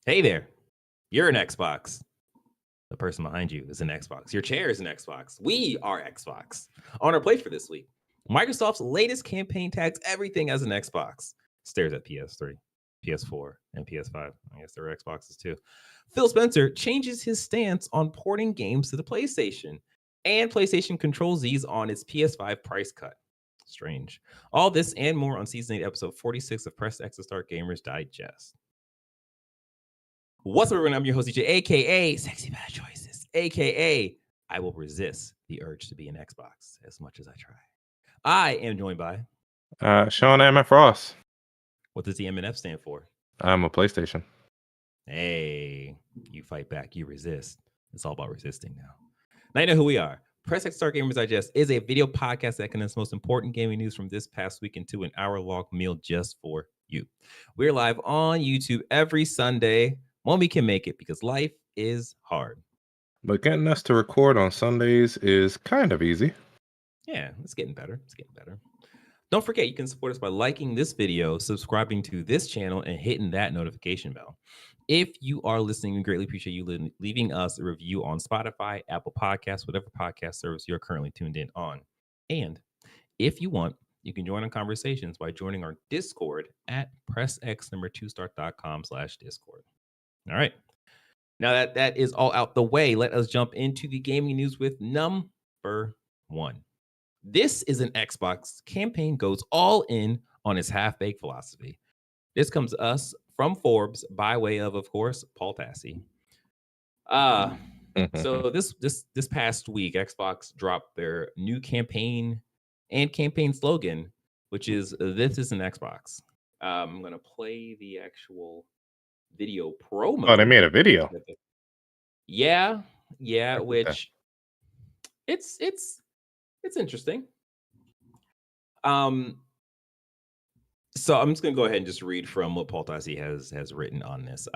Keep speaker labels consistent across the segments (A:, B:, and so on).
A: Hey there, you're an Xbox. The person behind you is an Xbox. Your chair is an Xbox. We are Xbox. On our plate for this week, Microsoft's latest campaign tags everything as an Xbox. Stares at PS3, PS4, and PS5. I guess there are Xboxes too. Phil Spencer changes his stance on porting games to the PlayStation, and PlayStation Control Z's on its PS5 price cut. Strange. All this and more on Season 8, Episode 46 of Press X to Start Gamers Digest. What's up, everyone? I'm your host, DJ, aka Sexy Bad Choices, aka I will resist the urge to be an Xbox as much as I try. I am joined by
B: Sean M.F. Ross.
A: What does the MNF stand for?
B: I'm a PlayStation.
A: Hey, you fight back, you resist. It's all about resisting now. Now you know who we are. Press X Start Gamers Digest is a video podcast that condenses most important gaming news from this past week into an hour-long meal just for you. We're live on YouTube every Sunday when we can make it because life is hard.
B: But getting us to record on Sundays is kind of easy.
A: Yeah, it's getting better. It's getting better. Don't forget, you can support us by liking this video, subscribing to this channel, and hitting that notification bell. If you are listening, we greatly appreciate you leaving us a review on Spotify, Apple Podcasts, whatever podcast service you're currently tuned in on. And if you want, you can join in conversations by joining our Discord at pressx2start.com/Discord. All right. Now that is all out the way, let us jump into the gaming news with number one. This is an Xbox campaign goes all in on its half-baked philosophy. This comes to us from Forbes by way of course, Paul Tassi. So this past week, Xbox dropped their new campaign and campaign slogan, which is "This is an Xbox." I'm gonna play the actual video promo.
B: Oh, they made a video.
A: Yeah, which it's interesting. So I'm just gonna go ahead and just read from what Paul Tassi has written on this.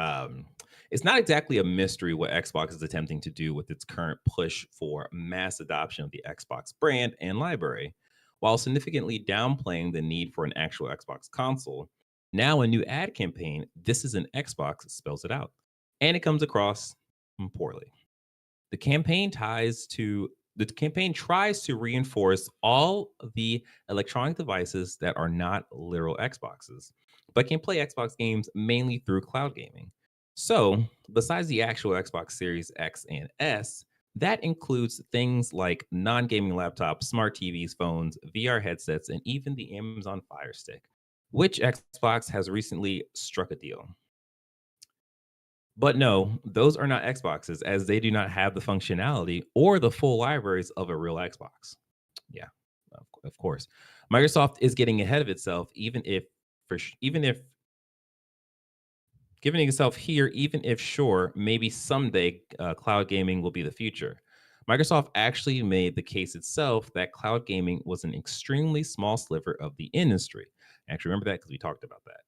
A: It's not exactly a mystery what Xbox is attempting to do with its current push for mass adoption of the Xbox brand and library, while significantly downplaying the need for an actual Xbox console. Now a new ad campaign, "This is an Xbox," spells it out, and it comes across poorly. The campaign tries to reinforce all the electronic devices that are not literal Xboxes, but can play Xbox games mainly through cloud gaming. So, besides the actual Xbox Series X and S, that includes things like non-gaming laptops, smart TVs, phones, VR headsets, and even the Amazon Fire Stick, which Xbox has recently struck a deal. But no, those are not Xboxes, as they do not have the functionality or the full libraries of a real Xbox. Yeah, of course. Microsoft is getting ahead of itself, even if giving itself here, even if sure, maybe someday cloud gaming will be the future. Microsoft actually made the case itself that cloud gaming was an extremely small sliver of the industry. Actually, remember that because we talked about that.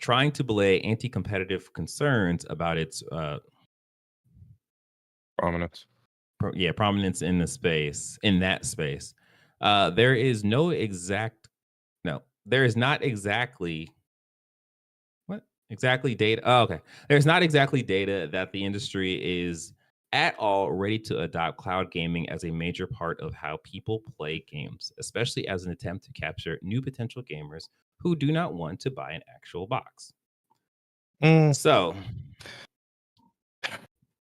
A: Trying to belay anti-competitive concerns about its
B: prominence.
A: Prominence in that space. There is not exactly data. Oh, okay. There's not exactly data that the industry is at all ready to adopt cloud gaming as a major part of how people play games, especially as an attempt to capture new potential gamers who do not want to buy an actual box. So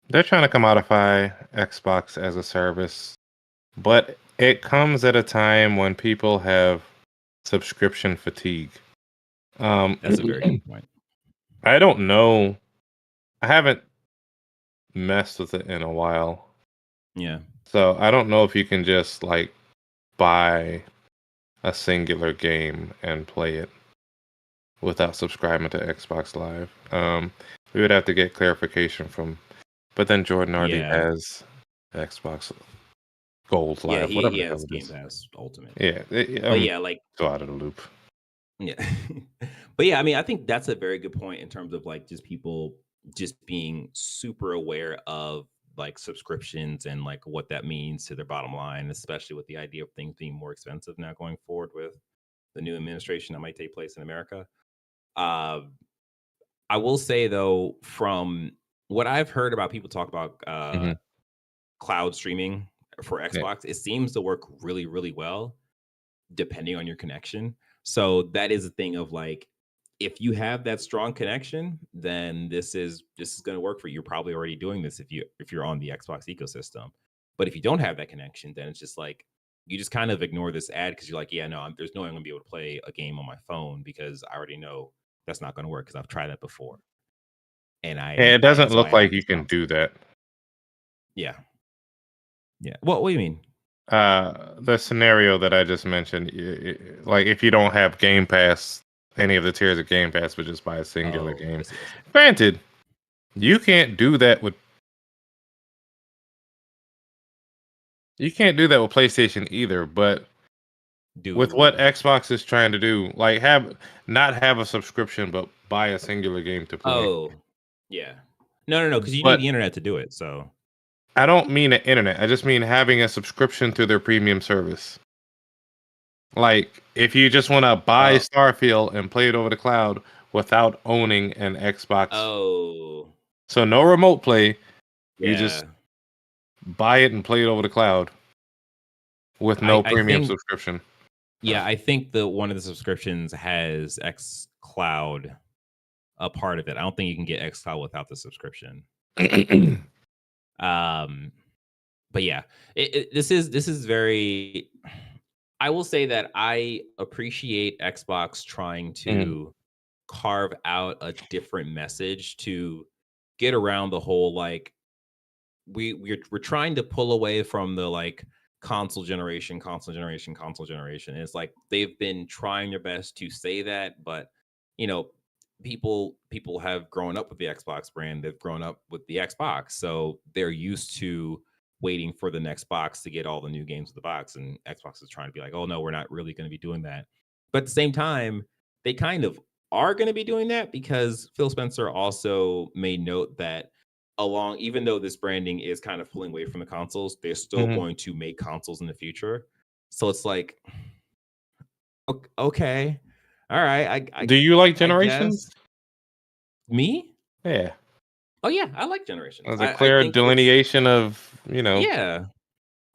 B: they're trying to commodify Xbox as a service, but it comes at a time when people have subscription fatigue.
A: That's a very good point.
B: I don't know. I haven't messed with it in a while.
A: Yeah.
B: So I don't know if you can just like buy a singular game and play it without subscribing to Xbox Live. We would have to get clarification from, but then Jordan already has Xbox Gold Live, whatever
A: he
B: the hell
A: has
B: it
A: Game
B: is.
A: Pass Ultimate.
B: But go out of the loop.
A: Yeah. But yeah, I mean, I think that's a very good point in terms of like just people just being super aware of like subscriptions and like what that means to their bottom line, especially with the idea of things being more expensive now going forward with the new administration that might take place in America. I will say though, from what I've heard about people talk about
B: Hmm.
A: cloud streaming for
B: Yeah.
A: Xbox, it seems to work really, really well depending on your connection. So that is a thing of like, if you have that strong connection, then this is going to work for you. You're probably already doing this if you're on the Xbox ecosystem. But if you don't have that connection, then it's just like you just kind of ignore this ad because you're like, yeah, no, there's no way I'm going to be able to play a game on my phone because I already know that's not going to work because I've tried that before and
B: Yeah, it
A: that's
B: doesn't
A: why
B: look
A: I have
B: like
A: this
B: you can do
A: console.
B: that.
A: Yeah, yeah. What do you mean?
B: The scenario that I just mentioned, like if you don't have Game Pass, any of the tiers of Game Pass, but just buy a singular
A: Oh, I
B: game.
A: see. I see.
B: Granted, you can't do that with PlayStation either. But with what
A: Do
B: Xbox is trying to do, like not have a subscription, but buy a singular game to play.
A: Oh, yeah. No, no, no, because you need
B: But
A: the internet to do it. So,
B: I don't mean the internet. I just mean having a subscription to their premium service. Like, if you just want to buy
A: oh,
B: Starfield and play it over the cloud without owning an Xbox,
A: oh,
B: so no remote play, you just
A: yeah.
B: buy it and play it over the cloud with
A: I
B: no
A: I
B: premium
A: think
B: subscription.
A: yeah, I think the one of the subscriptions has X Cloud a part of it. I don't think you can get X Cloud without the subscription. Um, but yeah, this is very. I will say that I appreciate Xbox trying
B: Mm,
A: to carve out a different message to get around the whole like we're trying to pull away from the like console generation. And it's like they've been trying their best to say that, but you know, people have grown up with the Xbox brand. They've grown up with the Xbox, so they're used to waiting for the next box to get all the new games with the box. And Xbox is trying to be like, oh no, we're not really going to be doing that. But at the same time, they kind of are going to be doing that because Phil Spencer also made note that along even though this branding is kind of pulling away from the consoles, they're still
B: mhm.
A: going to make consoles in the future. So it's like, okay, all right,
B: Do you like
A: I
B: Generations?
A: guess me.
B: Yeah,
A: Oh yeah, I like Generations.
B: there's a
A: I
B: clear
A: think it's
B: delineation of
A: yeah,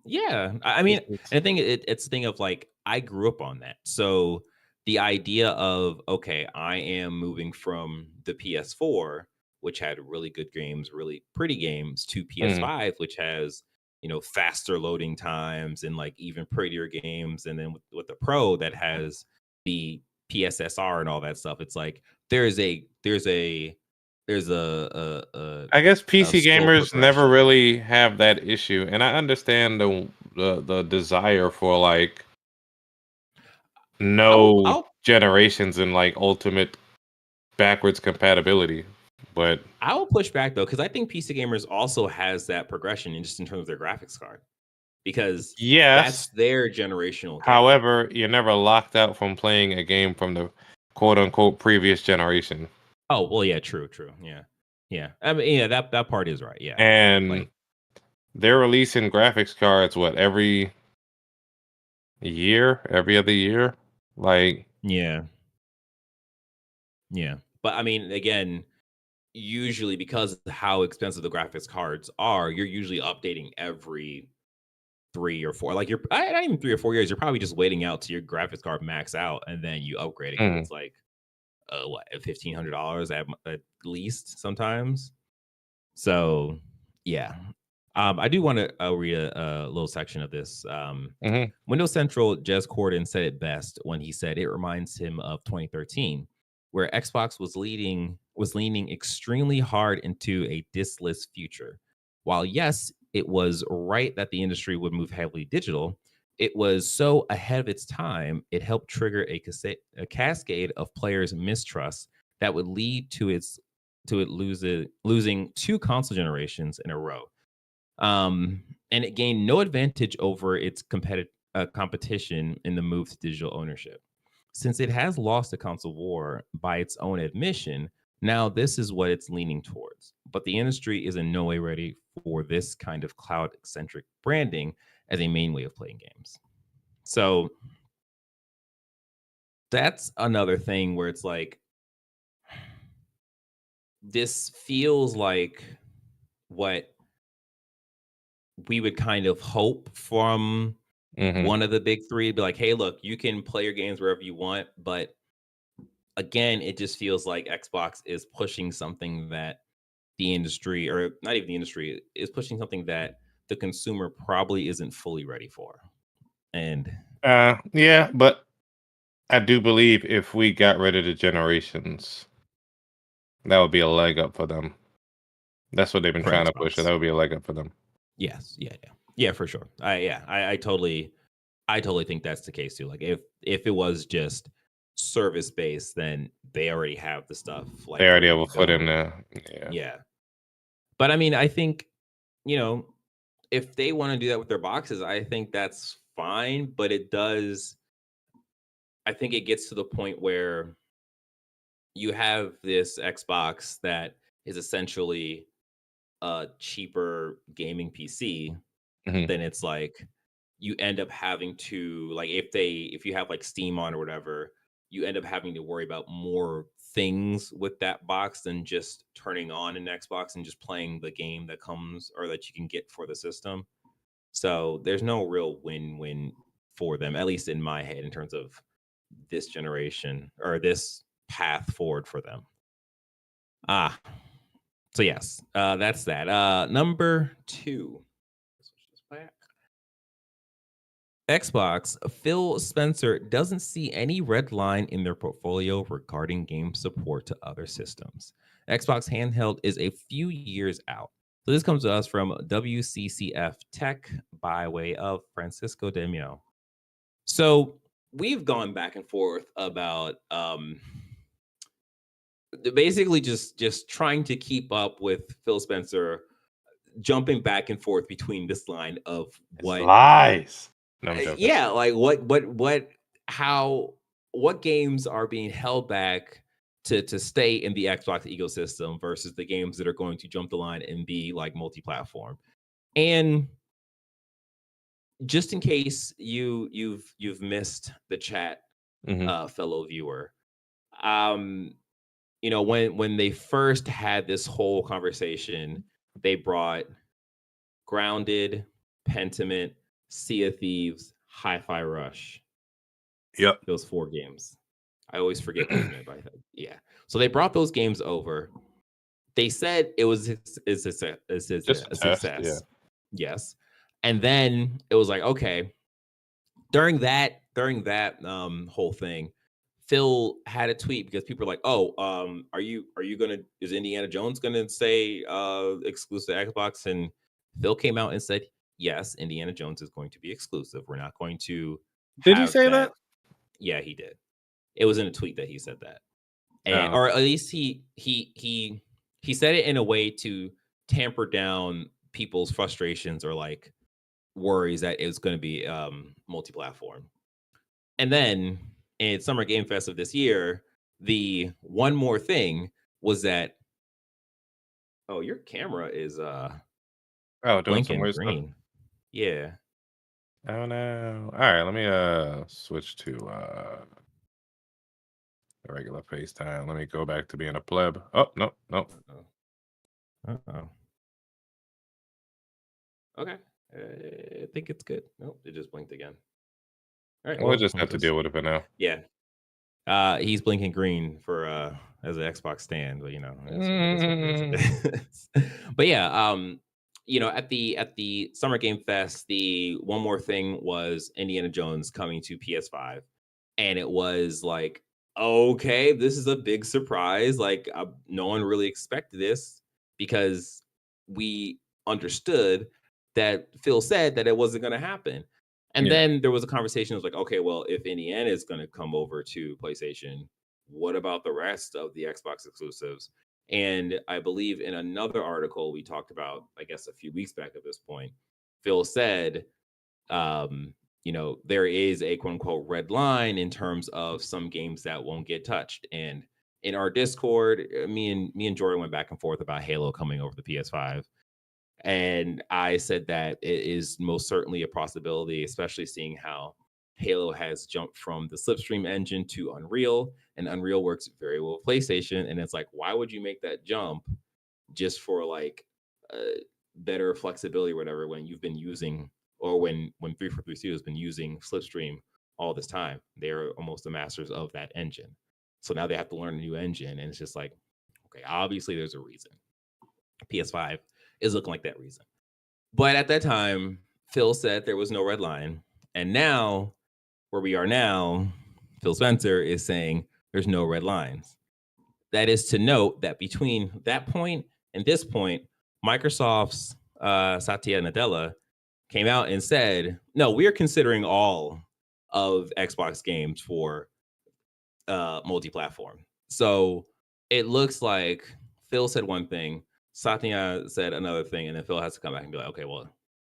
A: yeah. I mean,
B: it's-
A: and I think it's a thing of like I grew up on that, so the idea of okay, I am moving from the PS4, which had really good games, really pretty games, to
B: mm,
A: PS5, which has faster loading times and like even prettier games, and then with the Pro that has the PSSR and all that stuff. It's like there's
B: I guess
A: a
B: PC
A: slow
B: gamers never
A: progression.
B: really have that issue, and I understand the desire for like
A: I'll
B: no
A: I'll
B: generations and like ultimate backwards compatibility. But
A: I will push back though, because I think PC gamers also has that progression in just in terms of their graphics card, because
B: yes,
A: that's their generational gap.
B: however, you're never locked out from playing a game from the quote unquote previous generation.
A: Oh well, yeah, true, true, yeah, yeah. I mean, yeah, that part is right. Yeah,
B: And
A: like
B: they're releasing graphics cards what every year, every other year. Like,
A: yeah, yeah. But I mean, again, usually because of how expensive the graphics cards are, you're usually updating every 3 or 4. Like not even 3 or 4 years. You're probably just waiting out till your graphics card max out, and then you upgrade it because
B: mm,
A: it's like what $1,500 at least sometimes. So yeah, I do want to read a little section of this.
B: mhm,
A: Windows Central Jez Corden said it best when he said it reminds him of 2013, where Xbox was leaning extremely hard into a diskless future. While yes, it was right that the industry would move heavily digital, it was so ahead of its time, it helped trigger a cascade of players' mistrust that would lead to it losing 2 console generations in a row. And it gained no advantage over its competition in the move to digital ownership. Since it has lost the console war by its own admission, now this is what it's leaning towards. But the industry is in no way ready for this kind of cloud centric branding as a main way of playing games. So that's another thing where it's like this feels like what we would kind of hope from
B: Hmm.
A: one of the big three. Be like, hey, look, you can play your games wherever you want, but again, it just feels like Xbox is pushing something that the industry, or not even the industry, is pushing something that the consumer probably isn't fully ready for. And
B: Yeah, but I do believe if we got rid of the generations, that would be a leg up for them. That's what they've been
A: for
B: trying to push. So
A: Xbox,
B: that would be a leg up for them.
A: yes, yeah, for sure. I totally think that's the case too. Like if it was just service based, then they already have the stuff
B: They
A: like
B: already
A: ready
B: have a
A: to
B: foot in
A: go.
B: there. Yeah.
A: Yeah, but I mean, I think you know if they want to do that with their boxes, I think that's fine. But it does. I think it gets to the point where you have this Xbox that is essentially a cheaper gaming PC,
B: Hmm.
A: then it's like you end up having to like if you have like Steam on or whatever, you end up having to worry about more things with that box than just turning on an Xbox and just playing the game that comes or that you can get for the system. So there's no real win-win for them, at least in my head, in terms of this generation or this path forward for them. Ah, so yes, that's that. Number two. Switch this back. Xbox, Phil Spencer doesn't see any red line in their portfolio regarding game support to other systems. Xbox Handheld is a few years out. So this comes to us from WccfTech by way of Francisco Demio. So we've gone back and forth about basically just trying to keep up with Phil Spencer, jumping back and forth between this line of
B: It's
A: what
B: lies. No, I'm joking.
A: yeah, like how what games are being held back to stay in the Xbox ecosystem versus the games that are going to jump the line and be like multi-platform. And just in case you've missed the chat,
B: Hmm.
A: fellow viewer, um, when they first had this whole conversation, they brought Grounded, Pentiment, Sea of Thieves, Hi-Fi Rush.
B: Yep.
A: Those four games. I always forget Pentiment, but yeah. So they brought those games over. They said it was
B: Just a
A: a
B: test. Yeah.
A: success. Yes. And then it was like, okay, during that whole thing, Phil had a tweet because people are like, "Oh, are you gonna is Indiana Jones gonna say exclusive to Xbox?" And Phil came out and said, "Yes, Indiana Jones is going to be exclusive. We're not going to
B: Did he
A: have
B: say
A: that."
B: that?
A: Yeah, he did. It was in a tweet that he said that, and
B: Oh,
A: or at least he said it in a way to tamper down people's frustrations or like worries that it was going to be multi-platform. And then in Summer Game Fest of this year, the one more thing was that oh, your camera is
B: oh, doing some
A: blinking
B: weird stuff.
A: green. Yeah.
B: Oh no. All right, let me switch to regular FaceTime. Let me go back to being a pleb. Oh, no, no.
A: Uh-oh. Uh-oh. Okay. I think it's good. Nope, it just blinked again. All right.
B: We'll
A: Well,
B: just
A: we'll
B: have to
A: just
B: deal with it for now.
A: yeah. He's blinking green for as an Xbox stand, but it is what it
B: Mm.
A: is. But yeah, at the Summer Game Fest, the one more thing was Indiana Jones coming to PS5, and it was like, okay, this is a big surprise. Like, no one really expected this because we understood that Phil said that it wasn't going to happen. And
B: Yeah.
A: then there was a conversation. It was like, okay, well, if Indiana is going to come over to PlayStation, what about the rest of the Xbox exclusives? And I believe in another article we talked about, I guess a few weeks back at this point, Phil said, um, there is a quote unquote red line in terms of some games that won't get touched. And in our Discord, me and Jordan went back and forth about Halo coming over the PS5. And I said that it is most certainly a possibility, especially seeing how Halo has jumped from the Slipstream engine to Unreal, and Unreal works very well with PlayStation. And it's like, why would you make that jump just for like better flexibility or whatever when you've been using, or when 343 Studios has been using Slipstream all this time? They're almost the masters of that engine. So now they have to learn a new engine, and it's just like, okay, obviously there's a reason. PS5 is looking like that reason. But at that time, Phil said there was no red line. And now, where we are now, Phil Spencer is saying there's no red lines. That is to note that between that point and this point, Microsoft's Satya Nadella came out and said, no, we are considering all of Xbox games for multi-platform. So it looks like Phil said one thing, Satya said another thing, and then Phil has to come back and be like, okay, well,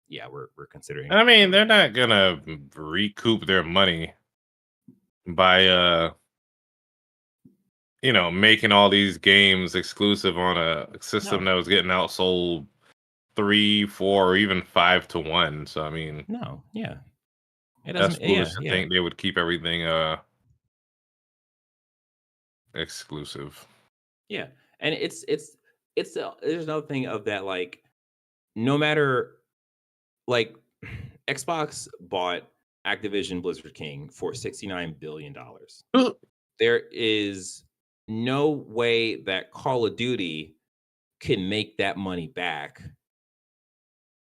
A: yeah, we're considering.
B: I mean, they're not gonna recoup their money by making all these games exclusive on a system that was getting outsold 3, 4, or even 5-1. So I mean,
A: no, yeah, it
B: that's
A: doesn't.
B: foolish to
A: Yeah.
B: think they would keep everything exclusive.
A: Yeah, and there's another thing of that, like, no matter, like, Xbox bought Activision Blizzard King for $69 billion. There is no way that Call of Duty can make that money back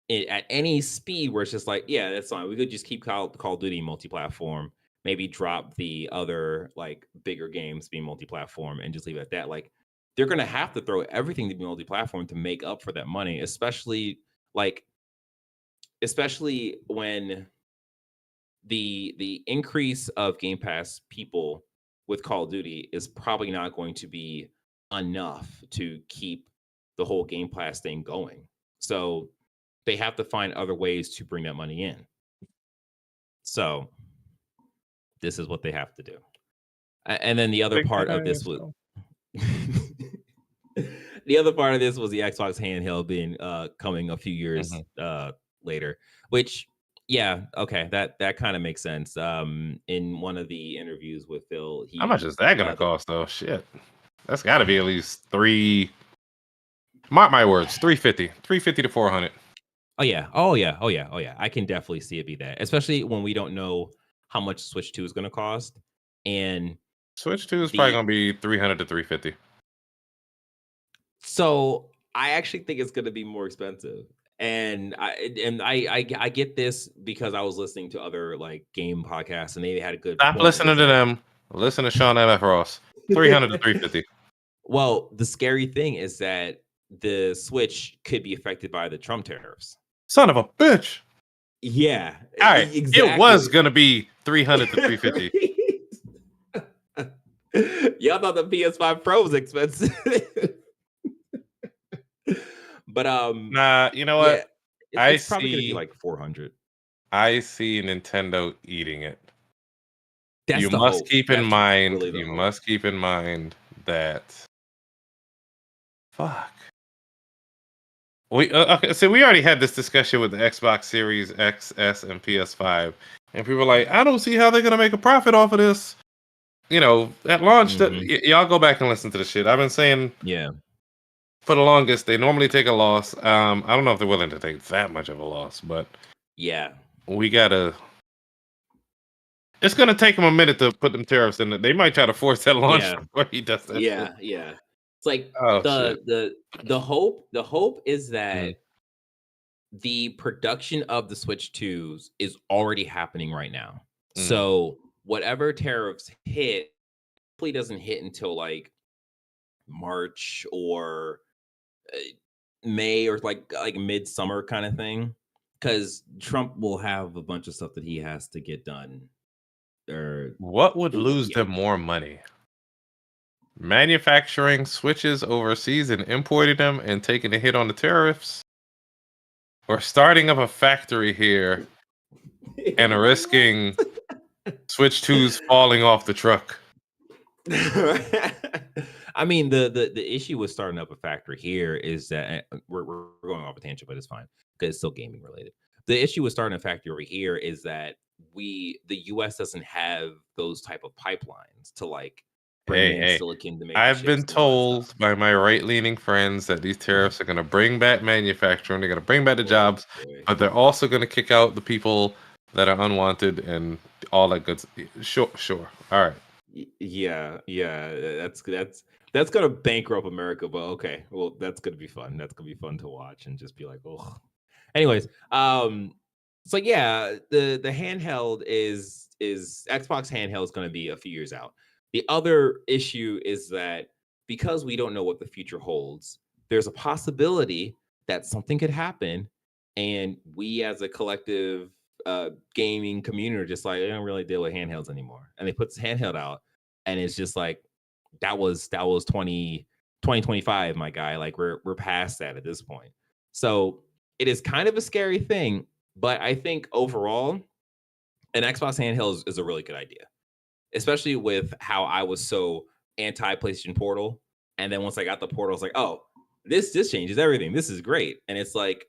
A: at any speed where it's just like, yeah, that's fine. We could just keep Call of Duty multi-platform, maybe drop the other like bigger games being multi-platform and just leave it at that. Like, they're gonna have to throw everything to be multi-platform to make up for that money, especially when the increase of Game Pass people with Call of Duty is probably not going to be enough to keep the whole Game Pass thing going. So they have to find other ways to bring that money in. So this is what they have to do. And then the other part of this was the other part of this was the Xbox handheld being coming a few years later, which, yeah, okay, that kind of makes sense. In one of the interviews with Phil,
B: how much is that gonna cost though? Shit, that's got to be at least $3. Mark my words, $350 to $400.
A: Oh yeah. I can definitely see it be that, especially when we don't know how much Switch 2 is going to cost, and
B: Switch 2 is probably gonna be $300 to $350.
A: So I actually think it's going to be more expensive. And I get this because I was listening to other like game podcasts, and they had a good
B: Stop
A: point.
B: listening to them. Listen to Sean M.F. Ross. $300 to $350.
A: Well, the scary thing is that the Switch could be affected by the Trump tariffs.
B: Son of a bitch.
A: Yeah.
B: All right.
A: Exactly.
B: It was gonna be $300 to $350.
A: Y'all thought the PS5 Pro was expensive. But
B: nah, you know what?
A: Yeah, it's probably gonna be like 400.
B: I see Nintendo eating it.
A: That's
B: you
A: the
B: must
A: hope.
B: keep in
A: That's
B: mind.
A: really the
B: You
A: hope.
B: must keep in mind that. Fuck. We okay, so we already had this discussion with the Xbox Series X, S, and PS5, and people were like, "I don't see how they're gonna make a profit off of this." At launch, y'all go back and listen to the shit. I've been saying,
A: Yeah,
B: for the longest, they normally take a loss. I don't know if they're willing to take that much of a loss, but
A: yeah,
B: we gotta. It's gonna take them a minute to put them tariffs in. They might try to force that launch before he does that.
A: yeah,
B: shit.
A: yeah. It's like
B: Shit.
A: the hope is that the production of the Switch 2s is already happening right now. So whatever tariffs hit, hopefully doesn't hit until like March or May, or like midsummer kind of thing, because Trump will have a bunch of stuff that he has to get done.
B: What would lose them more money? Manufacturing Switches overseas and importing them and taking a hit on the tariffs? Or starting up a factory here and risking Switch 2s falling off the truck?
A: I mean, the issue with starting up a factory here is that we're going off a tangent, but it's fine because it's still gaming related. The issue with starting a factory over here is that the US doesn't have those type of pipelines to like bring in
B: Hey,
A: silicon to make the
B: I've been
A: chips and all that stuff.
B: told by my right-leaning friends that these tariffs are going to bring back manufacturing, they're going to bring back the
A: Oh
B: jobs,
A: boy.
B: but they're also going to kick out the people that are unwanted and all that good. Sure, sure. All right.
A: Yeah, that's gonna bankrupt America, but okay. Well, that's gonna be fun. That's gonna be fun to watch and just be like, oh. Anyways, so yeah, the handheld is Xbox handheld is gonna be a few years out. The other issue is that because we don't know what the future holds, there's a possibility that something could happen, and we as a collective gaming community are just like, they don't really deal with handhelds anymore. And they put this handheld out, and it's just like that was 2025, my guy. Like we're past that at this point. So it is kind of a scary thing, but I think overall, an Xbox handheld is a really good idea, especially with how I was so anti PlayStation Portal, and then once I got the Portal, I was like, oh, this changes everything. This is great, and it's like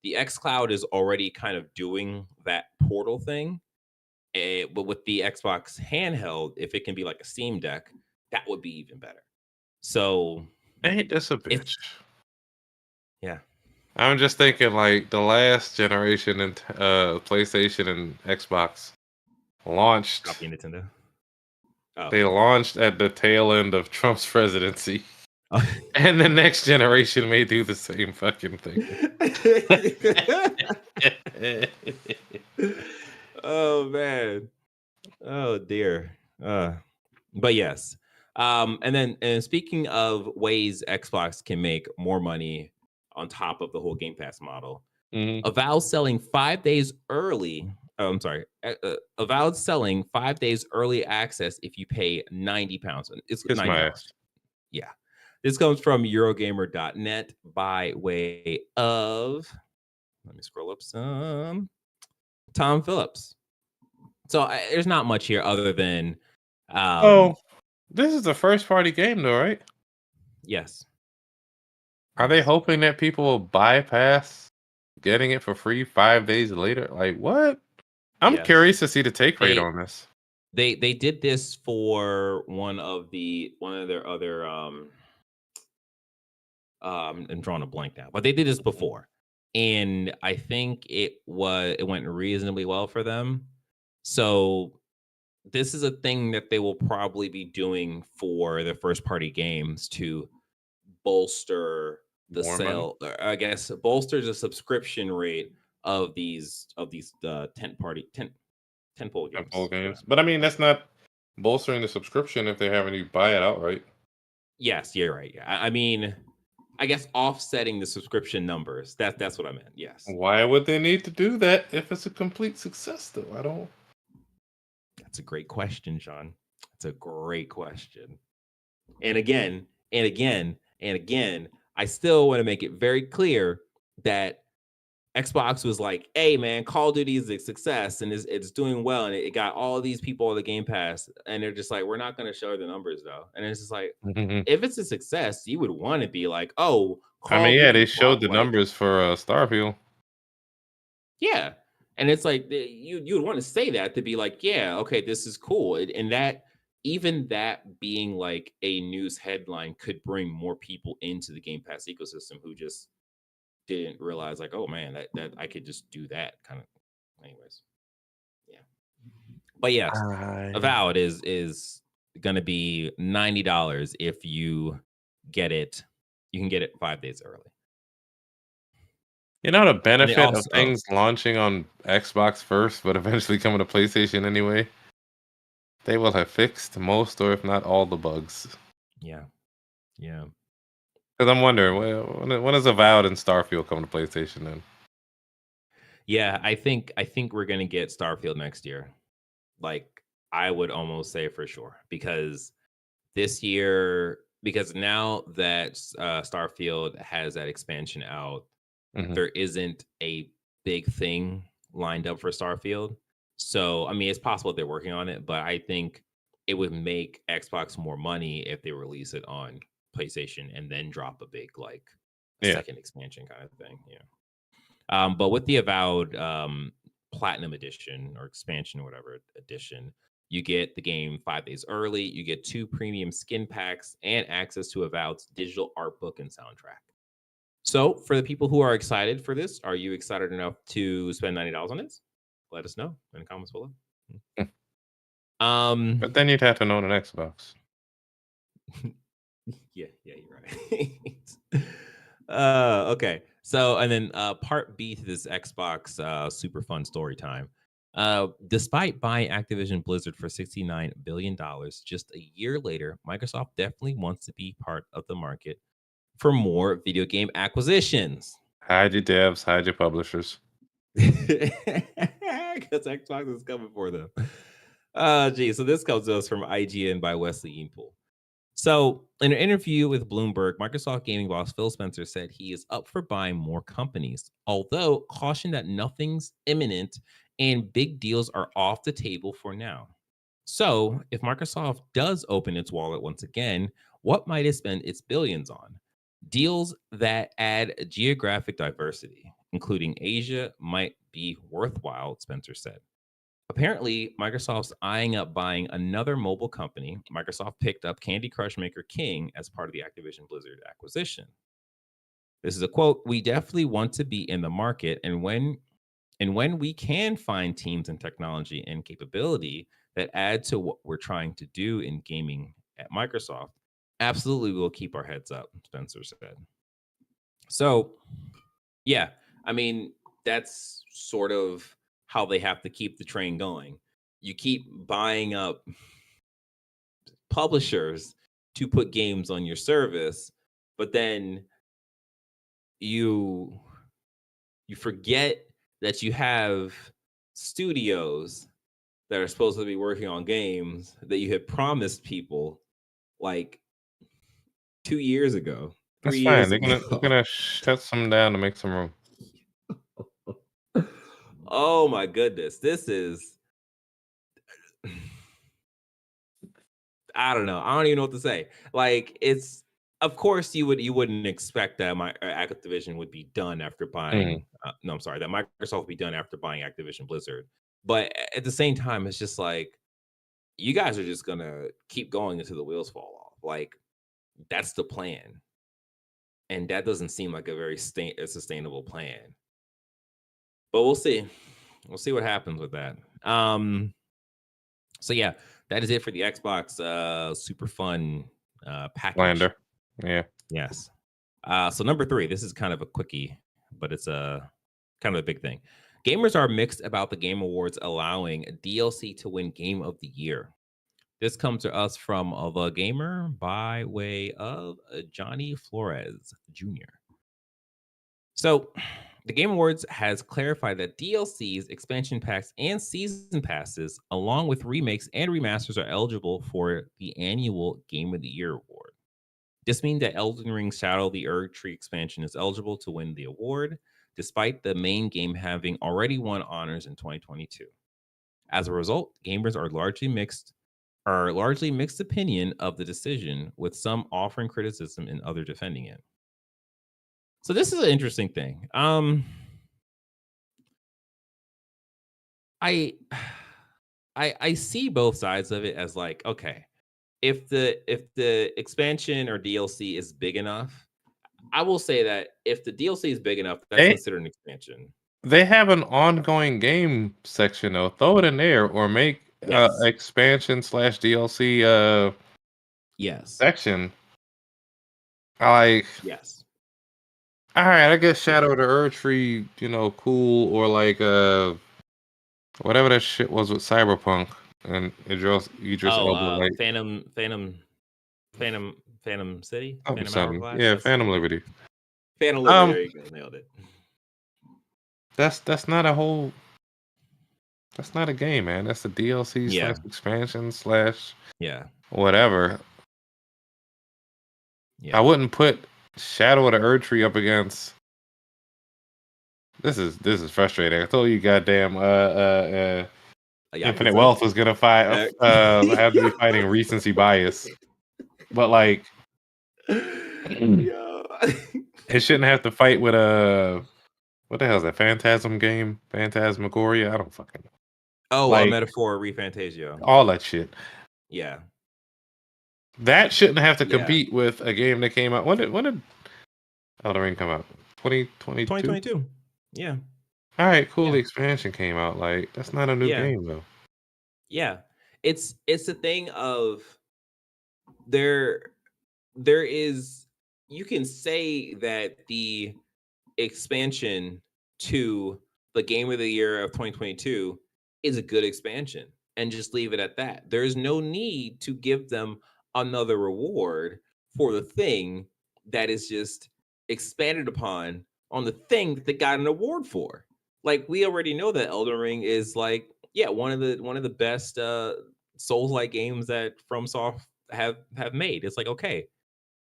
A: the X Cloud is already kind of doing that Portal thing, but with the Xbox handheld, if it can be like a Steam Deck, that would be even better. So
B: Ain't this a
A: if
B: bitch?
A: yeah,
B: I'm just thinking like the last generation and PlayStation and Xbox launched.
A: copy Nintendo. Oh,
B: They launched at the tail end of Trump's presidency,
A: okay.
B: and the next generation may do the same fucking thing.
A: Oh man. Oh dear. But yes. And speaking of ways Xbox can make more money on top of the whole Game Pass model,
B: Mhm.
A: Avowed selling 5 days early. Oh, I'm sorry. Avowed selling 5 days early access if you pay £90. It's
B: Kiss my
A: $90.
B: ass.
A: Yeah. This comes from Eurogamer.net by way of, let me scroll up some, Tom Phillips. So there's not much here other than,
B: Oh,
A: um,
B: this is a first party game though, right?
A: yes.
B: Are they
A: Yes.
B: hoping that people will bypass getting it for free 5 days later? Like what? I'm
A: Yes.
B: curious to see the take rate
A: They
B: on this.
A: they did this for one of their other I'm drawing a blank now, but they did this before. And I think it went reasonably well for them. So this is a thing that they will probably be doing for their first party games to bolster the
B: More money.
A: I guess bolster the subscription rate of these tent pole
B: And full
A: games. Yeah.
B: games. But I mean, that's not bolstering the subscription if they're having you buy it outright.
A: Yes, you're right. Yeah. I mean, I guess offsetting the subscription numbers. That's what I meant. Yes.
B: Why would they need to do that if it's a complete success, though? I don't.
A: That's a great question, Sean. It's a great question. And again, and again, and again, I still want to make it very clear that Xbox was like, "Hey, man, Call of Duty is a success and it's doing well, and it got all these people on the Game Pass." And they're just like, "We're not going to show the numbers though." And it's just like, if it's a success, you would want to be like, "Oh,
B: I
A: Call
B: mean,
A: of
B: yeah,
A: Duty
B: they showed
A: brought
B: the
A: like,
B: numbers for Starfield.
A: yeah." And it's like you would want to say that to be like, "Yeah, okay, this is cool." And that even that being like a news headline could bring more people into the Game Pass ecosystem who just didn't realize like, oh man, that I could just do that kind of. Anyways, yeah. But yes,
B: I
A: Avowed is gonna be $90 if you get it. You can get it 5 days early.
B: You know the
A: And they
B: benefit of
A: also,
B: things launching on Xbox first, but eventually coming to PlayStation anyway? They will have fixed most, or if not all, the bugs.
A: yeah, yeah,
B: Because I'm wondering, when is Avowed and Starfield coming to PlayStation then?
A: yeah. I think we're gonna get Starfield next year. Like I would almost say for sure because this year, because now that Starfield has that expansion out,
B: Mhm.
A: there isn't a big thing lined up for Starfield. So, I mean, it's possible they're working on it, but I think it would make Xbox more money if they release it on PlayStation and then drop a big like
B: Yeah.
A: second expansion kind of thing. Yeah. But with the Avowed Platinum Edition or Expansion or whatever edition, you get the game 5 days early. You get 2 premium skin packs and access to Avowed's digital art book and soundtrack. So, for the people who are excited for this, are you excited enough to spend $90 on this? Let us know in the comments below.
B: But then you'd have to own an Xbox.
A: Yeah, you're right. Okay. So, and then part B to this Xbox super fun story time. Despite buying Activision Blizzard for $69 billion, just a year later, Microsoft definitely wants to be part of the market for more video game acquisitions.
B: Hide your devs, hide your publishers.
A: Because Xbox is coming for them. So this comes to us from IGN by Wesley Eampole. So, in an interview with Bloomberg, Microsoft gaming boss Phil Spencer said he is up for buying more companies, although cautioned that nothing's imminent and big deals are off the table for now. So, if Microsoft does open its wallet once again, what might it spend its billions on? Deals that add geographic diversity, including Asia, might be worthwhile, Spencer said. Apparently, Microsoft's eyeing up buying another mobile company. Microsoft picked up Candy Crush maker King as part of the Activision Blizzard acquisition. This is a quote: "We definitely want to be in the market, and when we can find teams and technology and capability that add to what we're trying to do in gaming at Microsoft, absolutely we'll keep our heads up," Spencer said. So, yeah, I mean, that's sort of how they have to keep the train going. You keep buying up publishers to put games on your service, but then you forget that you have studios that are supposed to be working on games that you had promised people like 2 years ago, 3
B: That's
A: years
B: fine. They're
A: ago.
B: gonna shut some down to make some room.
A: Oh my goodness. This is I don't know. I don't even know what to say. Like, it's of course you wouldn't expect that my Activision would be done after buying. No, I'm sorry, that Microsoft would be done after buying Activision Blizzard. But at the same time, it's just like you guys are just gonna keep going until the wheels fall off. Like that's the plan, and that doesn't seem like a very sustainable plan. But we'll see. We'll see what happens with that. So yeah, that is it for the Xbox super fun package.
B: Lander. Yeah.
A: Yes. So number 3, this is kind of a quickie, but it's a kind of a big thing. Gamers are mixed about the Game Awards allowing DLC to win Game of the Year. This comes to us from The Gamer by way of Johnny Flores Jr. So, the Game Awards has clarified that DLCs, expansion packs, and season passes, along with remakes and remasters, are eligible for the annual Game of the Year award. This means that Elden Ring Shadow of the Erdtree expansion is eligible to win the award, despite the main game having already won honors in 2022. As a result, gamers are largely mixed opinion of the decision, with some offering criticism and other defending it. So this is an interesting thing. I see both sides of it as like, okay, if the expansion or DLC is big enough, I will say that if the DLC is big enough, that's considered an expansion.
B: They have an ongoing game section though. Throw it in there or make expansion / DLC section. Like
A: yes.
B: All right, I guess Shadow of the Erdtree, cool, or like whatever that shit was with Cyberpunk and Idris Elba, like
A: Phantom City,
B: something.
A: Hourglass.
B: Yeah, Phantom Liberty.
A: Phantom Liberty. There you go, nailed it.
B: That's not a whole. That's not a game, man. That's a DLC / expansion / whatever. Yeah. I wouldn't put Shadow of the Erdtree up against. This is frustrating. I told you, goddamn, Infinite Wealth was gonna fight. Have to be fighting recency bias, but like, it shouldn't have to fight with what the hell is that? Phantasm game? Phantasmagoria? I don't fucking know.
A: Oh, a
B: Like
A: metaphor Refantasio.
B: all that shit.
A: Yeah.
B: That shouldn't have to
A: Yeah.
B: compete with a game that came out. When did Elden Ring come out? 2022?
A: 2022. Yeah.
B: All right, cool.
A: Yeah.
B: The expansion came out. Like that's not a new
A: Yeah.
B: game though.
A: Yeah. It's a thing of there there is you can say that the expansion to the game of the year of 2022 is a good expansion and just leave it at that. There's no need to give them another reward for the thing that is just expanded upon on the thing that they got an award for. Like we already know that Elden Ring is like, yeah, one of the best Souls-like games that FromSoft have made. It's like, okay,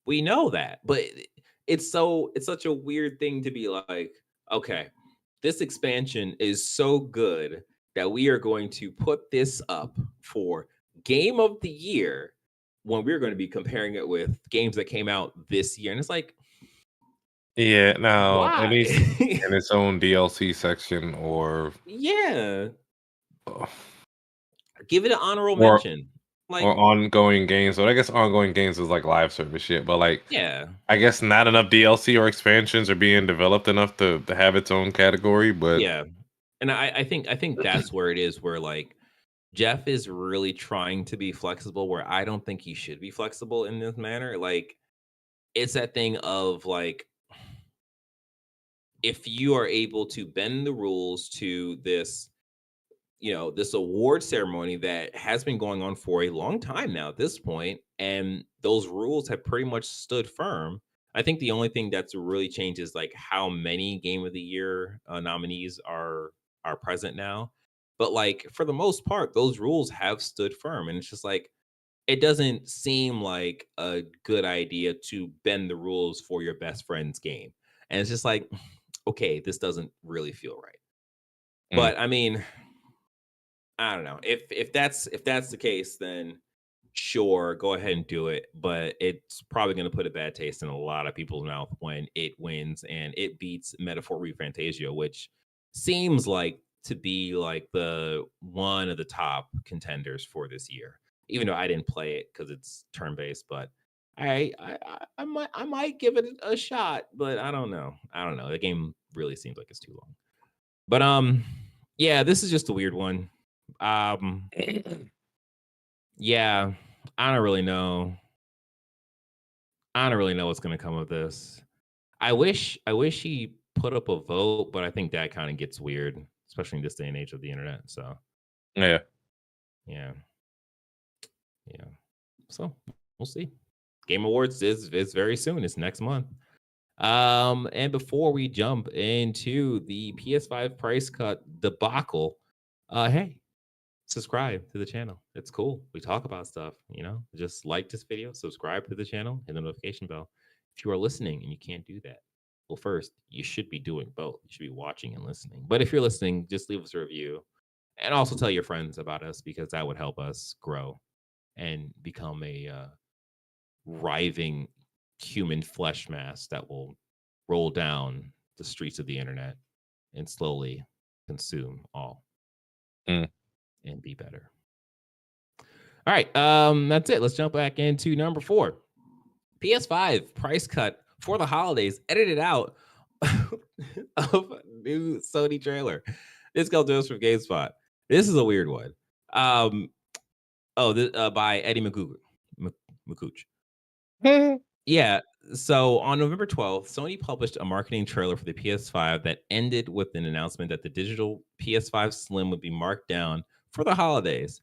A: we know that, but it's such a weird thing to be like, okay, this expansion is so good that we are going to put this up for game of the year when we're going to be comparing it with games that came out this year. And it's like,
B: Yeah, now at
A: why?
B: least in its own DLC section
A: Yeah,
B: uh,
A: give it an honorable
B: or
A: mention.
B: or
A: Like,
B: ongoing games. So I guess ongoing games is like live service shit, but like
A: yeah,
B: I guess not enough DLC or expansions are being developed enough to have its own category, but
A: yeah. And I think that's where it is where like Jeff is really trying to be flexible where I don't think he should be flexible in this manner. Like, it's that thing of like, if you are able to bend the rules to this, this award ceremony that has been going on for a long time now at this point, and those rules have pretty much stood firm. I think the only thing that's really changed is like how many Game of the Year nominees are present now. But like for the most part, those rules have stood firm, and it's just like it doesn't seem like a good idea to bend the rules for your best friend's game. And it's just like, okay, this doesn't really feel right.
B: mm,
A: But I mean, I don't know. If that's the case, then sure, go ahead and do it. But it's probably going to put a bad taste in a lot of people's mouth when it wins and it beats Metaphor Refantasio, which seems like to be like the one of the top contenders for this year. Even though I didn't play it because it's turn based, but I might give it a shot. But I don't know. I don't know. The game really seems like it's too long. But yeah, this is just a weird one. Um, yeah, I don't really know. I don't really know what's gonna come of this. I wish he put up a vote, but I think that kind of gets weird, especially in this day and age of the internet. So
B: yeah.
A: yeah, yeah. So we'll see. Game Awards is very soon. It's next month. And before we jump into the PS5 price cut debacle, hey, subscribe to the channel. It's cool. We talk about stuff, just like this video, subscribe to the channel, hit the notification bell. If you are listening and you can't do that, well, first, you should be doing both. You should be watching and listening. But if you're listening, just leave us a review and also tell your friends about us because that would help us grow and become a writhing human flesh mass that will roll down the streets of the internet and slowly consume all
B: Mm.
A: and be better. All right, that's it. Let's jump back into number 4. PS5 price cut for the holidays, edited out of new Sony trailer. This comes to us from GameSpot. This is a weird one. By Eddie McCooch. Yeah. So on November 12th, Sony published a marketing trailer for the PS5 that ended with an announcement that the digital PS5 Slim would be marked down for the holidays.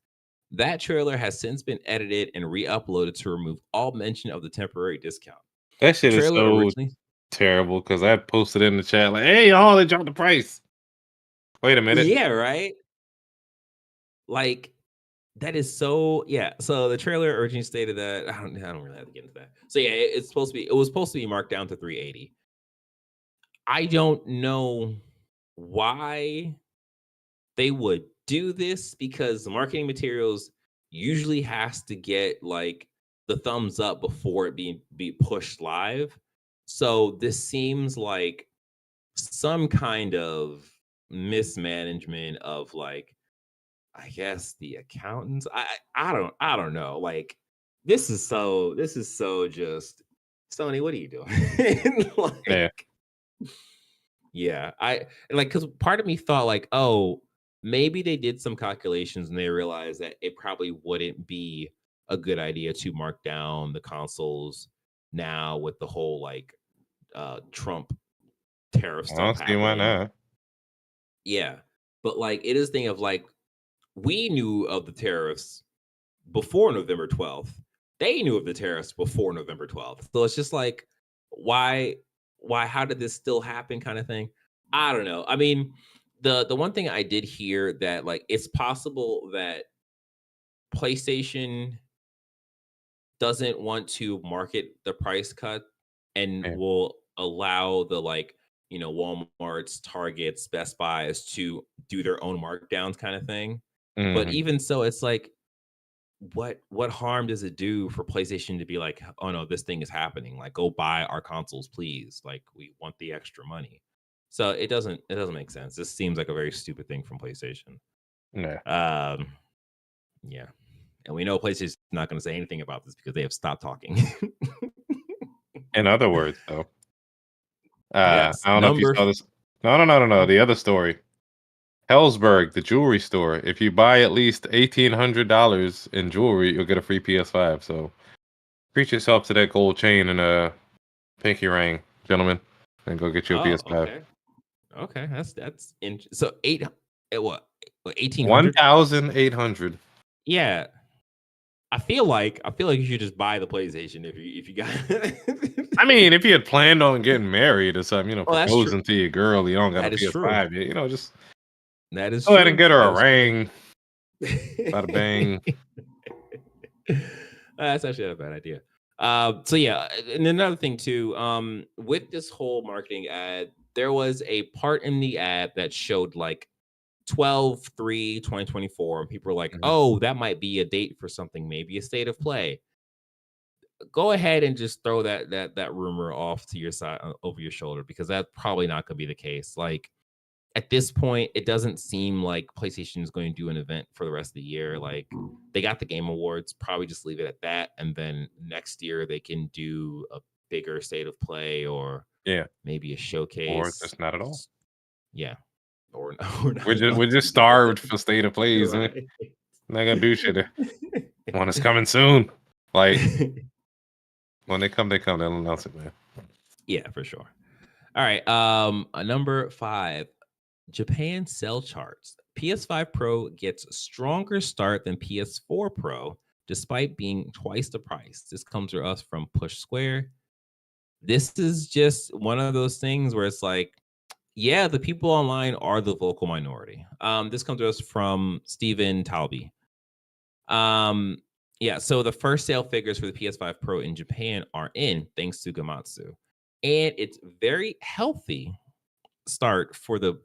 A: That trailer has since been edited and re-uploaded to remove all mention of the temporary discount.
B: That
A: The
B: shit is
A: trailer
B: so
A: originally,
B: terrible because I posted in the chat like, "Hey, y'all, they dropped the price." Wait a minute.
A: yeah, right? Like that is so yeah. So the trailer originally stated that I don't really have to get into that. So yeah, it was supposed to be marked down to 380. I don't know why they would do this because the marketing materials usually has to get like the thumbs up before it be pushed live. So this seems like some kind of mismanagement of like, I guess the accountants. I don't know. Like this is so just Sony, what are you doing?
B: Yeah.
A: Like yeah, I like because part of me thought like, oh, maybe they did some calculations and they realized that it probably wouldn't be a good idea to mark down the consoles now with the whole like Trump tariff
B: I
A: stuff
B: don't see why
A: happening.
B: not.
A: Yeah. But like it is thing of like we knew of the tariffs before November 12th. They knew of the tariffs before November 12th. So it's just like, why, how did this still happen? Kind of thing. I don't know. I mean, the one thing I did hear that like it's possible that PlayStation doesn't want to market the price cut and
B: Yeah.
A: will allow the like, Walmart's, Targets, Best Buys to do their own markdowns kind of thing. But
B: Hmm.
A: even so, it's like what harm does it do for PlayStation to be like, oh no, this thing is happening. Like, go buy our consoles, please. Like, we want the extra money. So it doesn't make sense. This seems like a very stupid thing from PlayStation.
B: Yeah.
A: Um, yeah. And we know PlayStation's not going to say anything about this because they have stopped talking.
B: In other words, though,
A: Yes.
B: I don't know if you
A: Number
B: saw this. No.
A: oh,
B: The other story. Hellsberg, the jewelry store. If you buy at least $1,800 in jewelry, you'll get a free PS5. So treat yourself to that gold chain and a pinky ring, gentlemen, and go get you a
A: oh,
B: PS5.
A: okay. Okay. That's so what 1800?
B: 1,800.
A: Yeah. I feel like you should just buy the PlayStation if you got
B: I mean, if you had planned on getting married or something,
A: well, that's true.
B: proposing to your girl, you don't got a
A: That is true.
B: PS5 yet, just
A: That is
B: go ahead and
A: true.
B: get her
A: That
B: a
A: is true.
B: ring. Bada bang.
A: That's actually not a bad idea. So yeah, and another thing too, with this whole marketing ad, there was a part in the ad that showed like 12/3/2024, and people were like,
B: Mhm.
A: "Oh, that might be a date for something, maybe a state of play." Go ahead and just throw that rumor off to your side over your shoulder because that's probably not going to be the case. Like at this point, it doesn't seem like PlayStation is going to do an event for the rest of the year. Like they got the Game Awards, probably just leave it at that, and then next year they can do a bigger state of play or
B: Yeah,
A: maybe a
B: or
A: showcase.
B: just not at all.
A: Yeah, or or not
B: We're
A: at
B: just
A: all.
B: we're just starved for state of plays, man.
A: Right.
B: Not gonna do shit. One is coming soon. Like when they come, they'll announce it, man.
A: Yeah, for sure. All right. Number 5, Japan sell charts. PS5 Pro gets stronger start than PS4 Pro, despite being twice the price. This comes to us from Push Square. This is just one of those things where it's like, yeah, the people online are the vocal minority. This comes to us from Stephen Talby. Um, yeah, so the first sale figures for the PS5 Pro in Japan are in thanks to Gamatsu. And it's very healthy start for the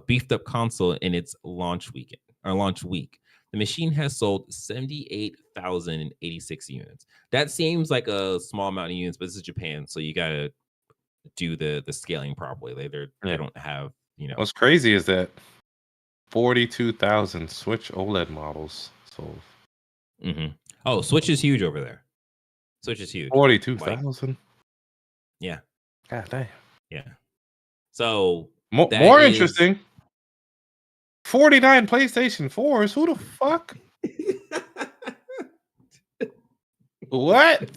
A: beefed up console in its launch weekend or launch week. The machine has sold 78,086 units. That seems like a small amount of units, but this is Japan, so you gotta do the scaling properly. They
B: Yeah.
A: don't have
B: What's crazy is that 42,000 Switch OLED models sold.
A: Oh, Switch is huge over there. Switch is huge. Like
B: 42,000.
A: yeah,
B: God damn.
A: yeah. So that
B: More
A: is
B: interesting. 49 PlayStation 4s. Who the fuck? What?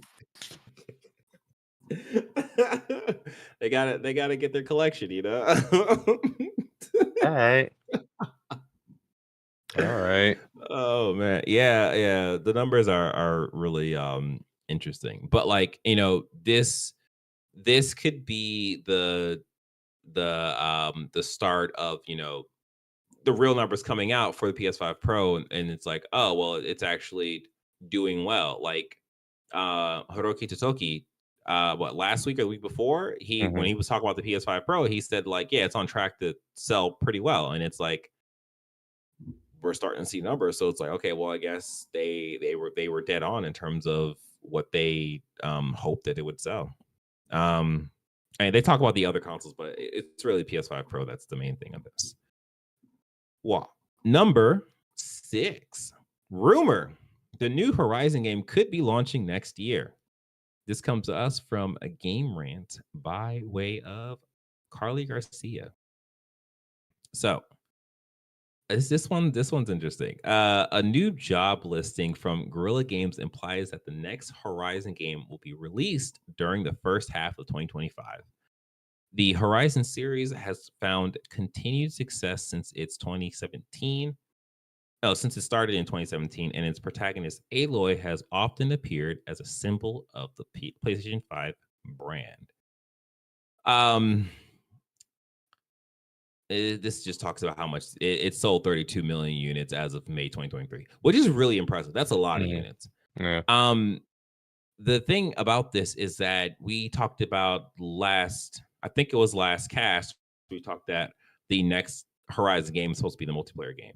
A: they gotta get their collection,
B: All right. All right.
A: Oh man, yeah. The numbers are really interesting, but like this could be the start of the real numbers coming out for the PS5 Pro, and it's like, oh well, it's actually doing well. Like Hiroki Totoki, what last week or the week before, when
B: Mhm.
A: he was talking about the PS5 Pro, he said like, yeah, it's on track to sell pretty well, and it's like we're starting to see numbers. So it's like, okay, well, I guess they were dead on in terms of what they hoped that it would sell. Um, And they talk about the other consoles, but it's really PS5 Pro that's the main thing of this. Wow. Number 6. Rumor. The new Horizon game could be launching next year. This comes to us from a Game Rant by way of Carly Garcia. So, this one's interesting. A new job listing from Guerrilla Games implies that the next Horizon game will be released during the first half of 2025. The Horizon series has found continued success since it started in 2017, and its protagonist Aloy has often appeared as a symbol of the PlayStation 5 brand. This just talks about how much it sold 32 million units as of May 2023, which is really impressive. That's a lot of units.
B: Yeah.
A: The thing about this is that we talked about I think it was last cast, we talked that the next Horizon game is supposed to be the multiplayer game.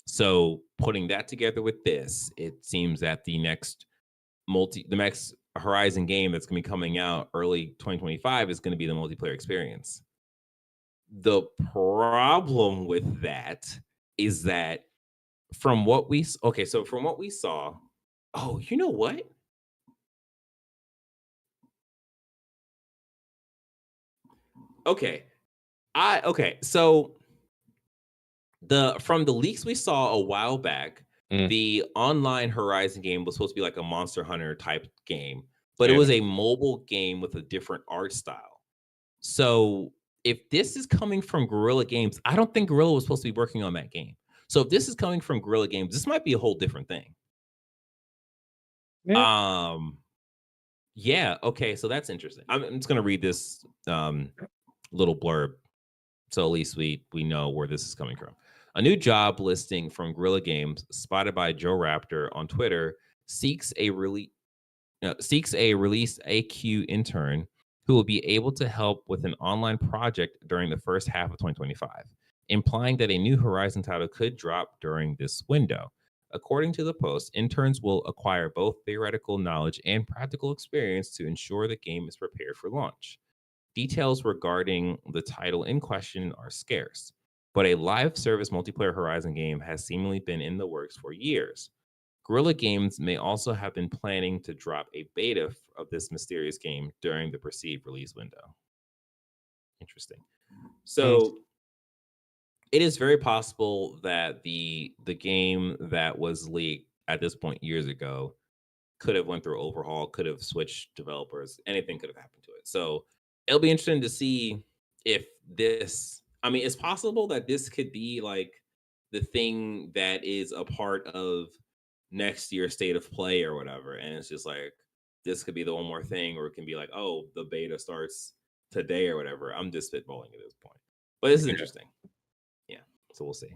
A: So putting that together with this, it seems that the next Horizon game that's going to be coming out early 2025 is going to be the multiplayer experience. The problem with that is that from what we saw, oh, you know what? Okay. So from the leaks we saw a while back, the online Horizon game was supposed to be like a Monster Hunter type game, but it was a mobile game with a different art style. So if this is coming from Guerrilla Games, I don't think Guerrilla was supposed to be working on that game. So if this is coming from Guerrilla Games, this might be a whole different thing.
B: Yeah.
A: Yeah. Okay. So that's interesting. I'm just gonna read this little blurb, so at least we know where this is coming from. A new job listing from Guerrilla Games, spotted by Joe Raptor on Twitter, seeks a release AQ intern who will be able to help with an online project during the first half of 2025, implying that a new Horizon title could drop during this window. According to the post, interns will acquire both theoretical knowledge and practical experience to ensure the game is prepared for launch. Details regarding the title in question are scarce, but a live service multiplayer Horizon game has seemingly been in the works for years. Guerrilla Games may also have been planning to drop a beta of this mysterious game during the perceived release window. Interesting. So it is very possible that the game that was leaked at this point years ago could have went through overhaul, could have switched developers, anything could have happened to it. So it'll be interesting to see if this, I mean, it's possible that this could be like the thing that is a part of next year's state of play or whatever. And it's just like, this could be the one more thing, or it can be like, oh, the beta starts today or whatever. I'm just spitballing at this point. But this is interesting. Yeah. So we'll see.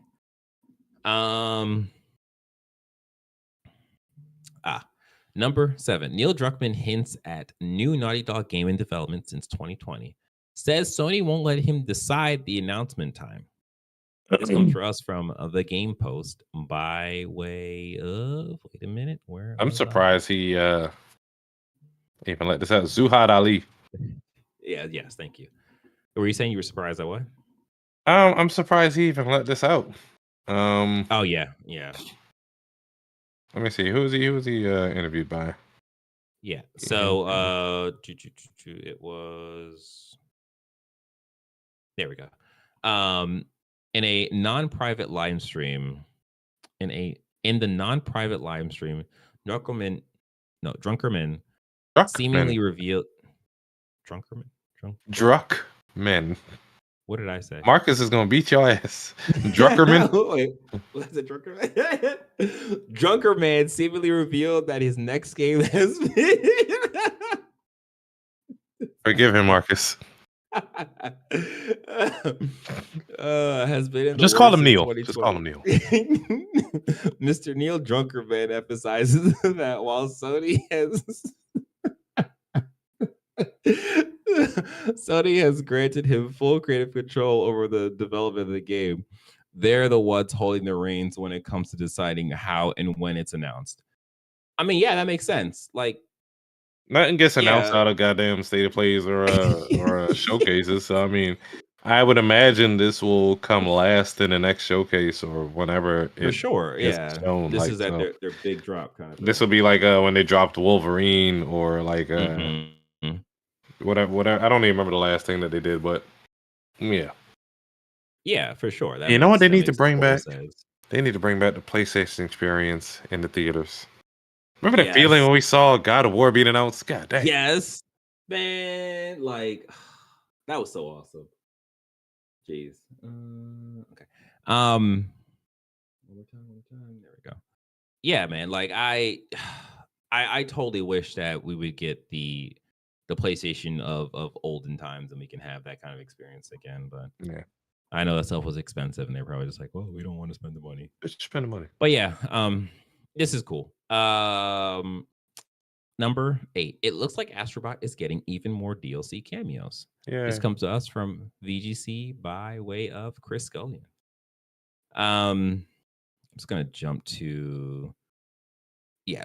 A: Number 7, Neil Druckmann hints at new Naughty Dog game in development since 2020. Says Sony won't let him decide the announcement time. This comes for us from the Game Post by way of, wait a minute, where
B: I'm surprised he even let this out. Zuhad Ali.
A: Yeah, yes, thank you. Were you saying you were surprised at what?
B: I'm surprised he even let this out.
A: Oh yeah.
B: Let me see. Who was he interviewed by?
A: Yeah. So it was, there we go. In a non-private live stream, in the non-private live stream, Druckerman seemingly revealed
B: Druckmann.
A: What did I say?
B: Marcus is gonna beat your ass. Druckerman.
A: Wait, what's it, Drunkerman? Drunkerman seemingly revealed that his next game has been.
B: Forgive him, Marcus.
A: Has been in
B: Just call him Neil. Just call him Neil.
A: Mr. Neil Drunkerman emphasizes that while Sony has granted him full creative control over the development of the game, they're the ones holding the reins when it comes to deciding how and when it's announced. I mean, yeah, that makes sense. Like,
B: Nothing gets announced
A: Yeah,
B: out of goddamn state of plays or showcases. So I mean, I would imagine this will come last in the next showcase or whenever
A: for
B: it
A: sure.
B: is
A: Yeah,
B: shown.
A: this
B: Like
A: is at
B: so,
A: their big drop kind of
B: this
A: thing.
B: will be like when they dropped Wolverine or like
A: Hmm.
B: whatever. I don't even remember the last thing that they did, but yeah.
A: Yeah, for sure.
B: You know what they
A: That
B: need to
A: makes
B: bring
A: total
B: back?
A: sense.
B: They need to bring back the PlayStation experience in the theaters. Remember that feeling
A: Yes.
B: when we saw God of War being announced? God dang.
A: Yes, man. Like that was so awesome. Jeez. Okay. One more time. One more time. There we go. Yeah, man. Like I totally wish that we would get the PlayStation of olden times and we can have that kind of experience again. But
B: Yeah.
A: I know that stuff was expensive, and they're probably just like, well, we don't want to spend the money.
B: Just spend the money.
A: But yeah, this is cool. Number 8. It looks like Astrobot is getting even more DLC cameos. This
B: Yeah.
A: comes to us from VGC by way of Chris Scullion. I'm just gonna jump to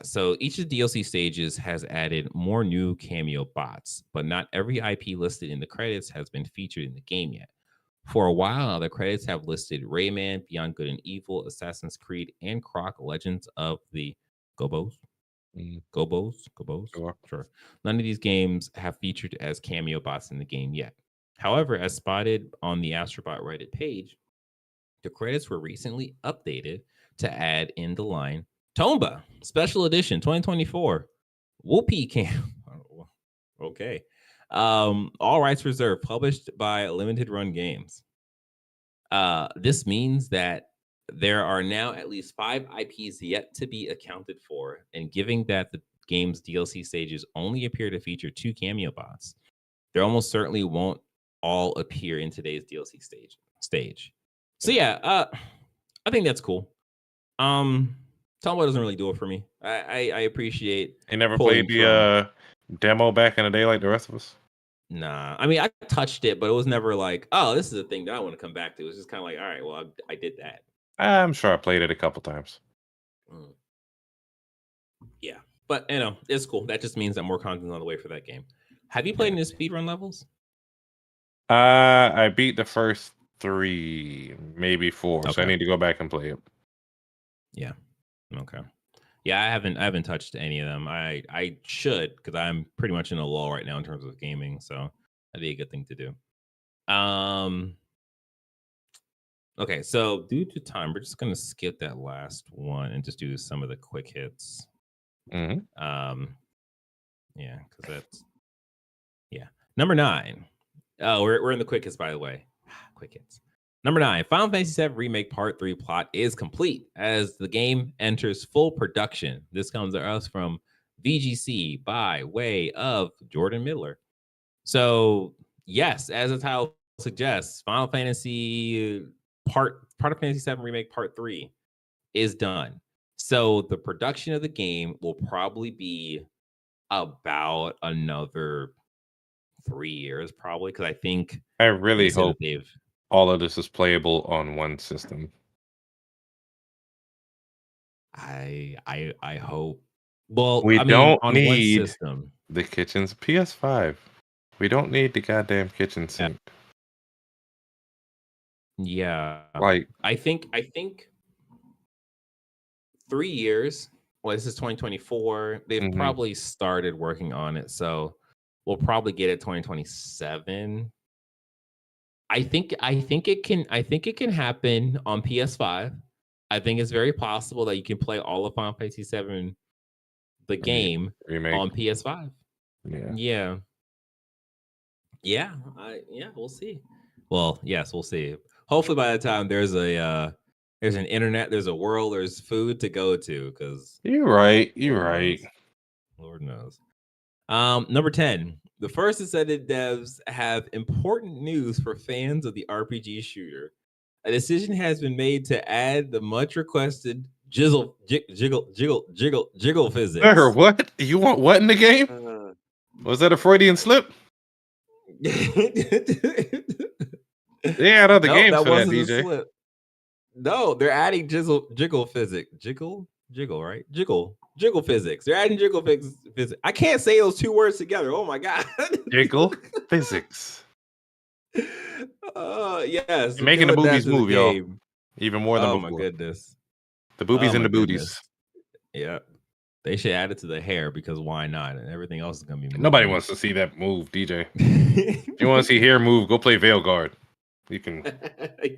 A: so each of the DLC stages has added more new cameo bots, but not every IP listed in the credits has been featured in the game yet. For a while now, the credits have listed Rayman, Beyond Good and Evil, Assassin's Creed, and Croc Legends of the Gobos.
B: Mm,
A: Gobos.
B: sure.
A: Sure. None of these games have featured as cameo bots in the game yet. However, as spotted on the Astrobot Reddit page, the credits were recently updated to add in the line Tomba Special Edition 2024. Whoopee Cam. Okay. All rights reserved, published by Limited Run Games. This means that there are now at least 5 IPs yet to be accounted for, and given that the game's DLC stages only appear to feature 2 cameo bots, there almost certainly won't all appear in today's DLC stage. So yeah, I think that's cool. Tomboy doesn't really do it for me. I appreciate
B: They never played
A: pulling from.
B: the demo back in the day like the rest of us.
A: Nah, I mean I touched it, but it was never like, oh, this is a thing that I want to come back to. It was just kind of like, all right, well, I did that.
B: I'm sure I played it a couple times.
A: Mm. Yeah, but it's cool. That just means that more content's on the way for that game. Have you played
B: Yeah.
A: any speedrun levels?
B: I beat the first 3, maybe 4, so I
A: Okay.
B: need to go back and play it.
A: Yeah. Okay. Yeah, I haven't touched any of them. I should, because I'm pretty much in a lull right now in terms of gaming, so that'd be a good thing to do. Okay, so due to time, we're just gonna skip that last one and just do some of the quick hits.
B: Mm-hmm.
A: Yeah, because that's number 9. Oh, we're in the quick hits, by the way. Quick hits. Number 9, Final Fantasy VII Remake Part 3 plot is complete as the game enters full production. This comes to us from VGC by way of Jordan Miller. So, yes, as the title suggests, Final Fantasy Part of Fantasy VII Remake Part 3 is done. So, the production of the game will probably be about another 3 years, probably, because I think
B: I really
A: they said
B: hope
A: that they've
B: all of this is playable on one system.
A: I hope. Well,
B: We
A: I mean,
B: don't
A: on one
B: need
A: system.
B: the kitchen's PS5. We don't need the goddamn kitchen sink.
A: Yeah.
B: Like,
A: I think 3 years. Well, this is 2024. They've
B: mhm.
A: probably started working on it, so we'll probably get it 2027. I think it can happen on PS5. I think it's very possible that you can play all of Final Fantasy 7 the game
B: remake.
A: on PS5.
B: Yeah.
A: Yeah. Yeah, we'll see. Well, yes, we'll see. Hopefully by the time there's an internet, there's a world, there's food to go to, because
B: You're right.
A: Lord knows. Number 10. The first Ascended devs have important news for fans of the RPG shooter. A decision has been made to add the much requested jiggle physics.
B: Sir, what? You want what in the game? Was that a Freudian slip? Yeah, I know the games
A: that
B: for that,
A: wasn't a
B: DJ.
A: slip. No, they're adding jiggle physics. Jiggle? Jiggle, right? Jiggle physics. They're adding jiggle physics. I can't say those two words together. Oh my god.
B: Jiggle physics.
A: Yes,
B: You're
A: they're
B: making the
A: doing that
B: boobies
A: to the
B: move, y'all.
A: game.
B: Even more than
A: Oh my
B: before.
A: goodness.
B: The boobies
A: Oh
B: and
A: my
B: the booties.
A: goodness. Yeah. They should add it to the hair because why not? And everything else is gonna be moving.
B: Nobody wants to see that move, DJ. If you want to see hair move, go play Veil Guard. You can.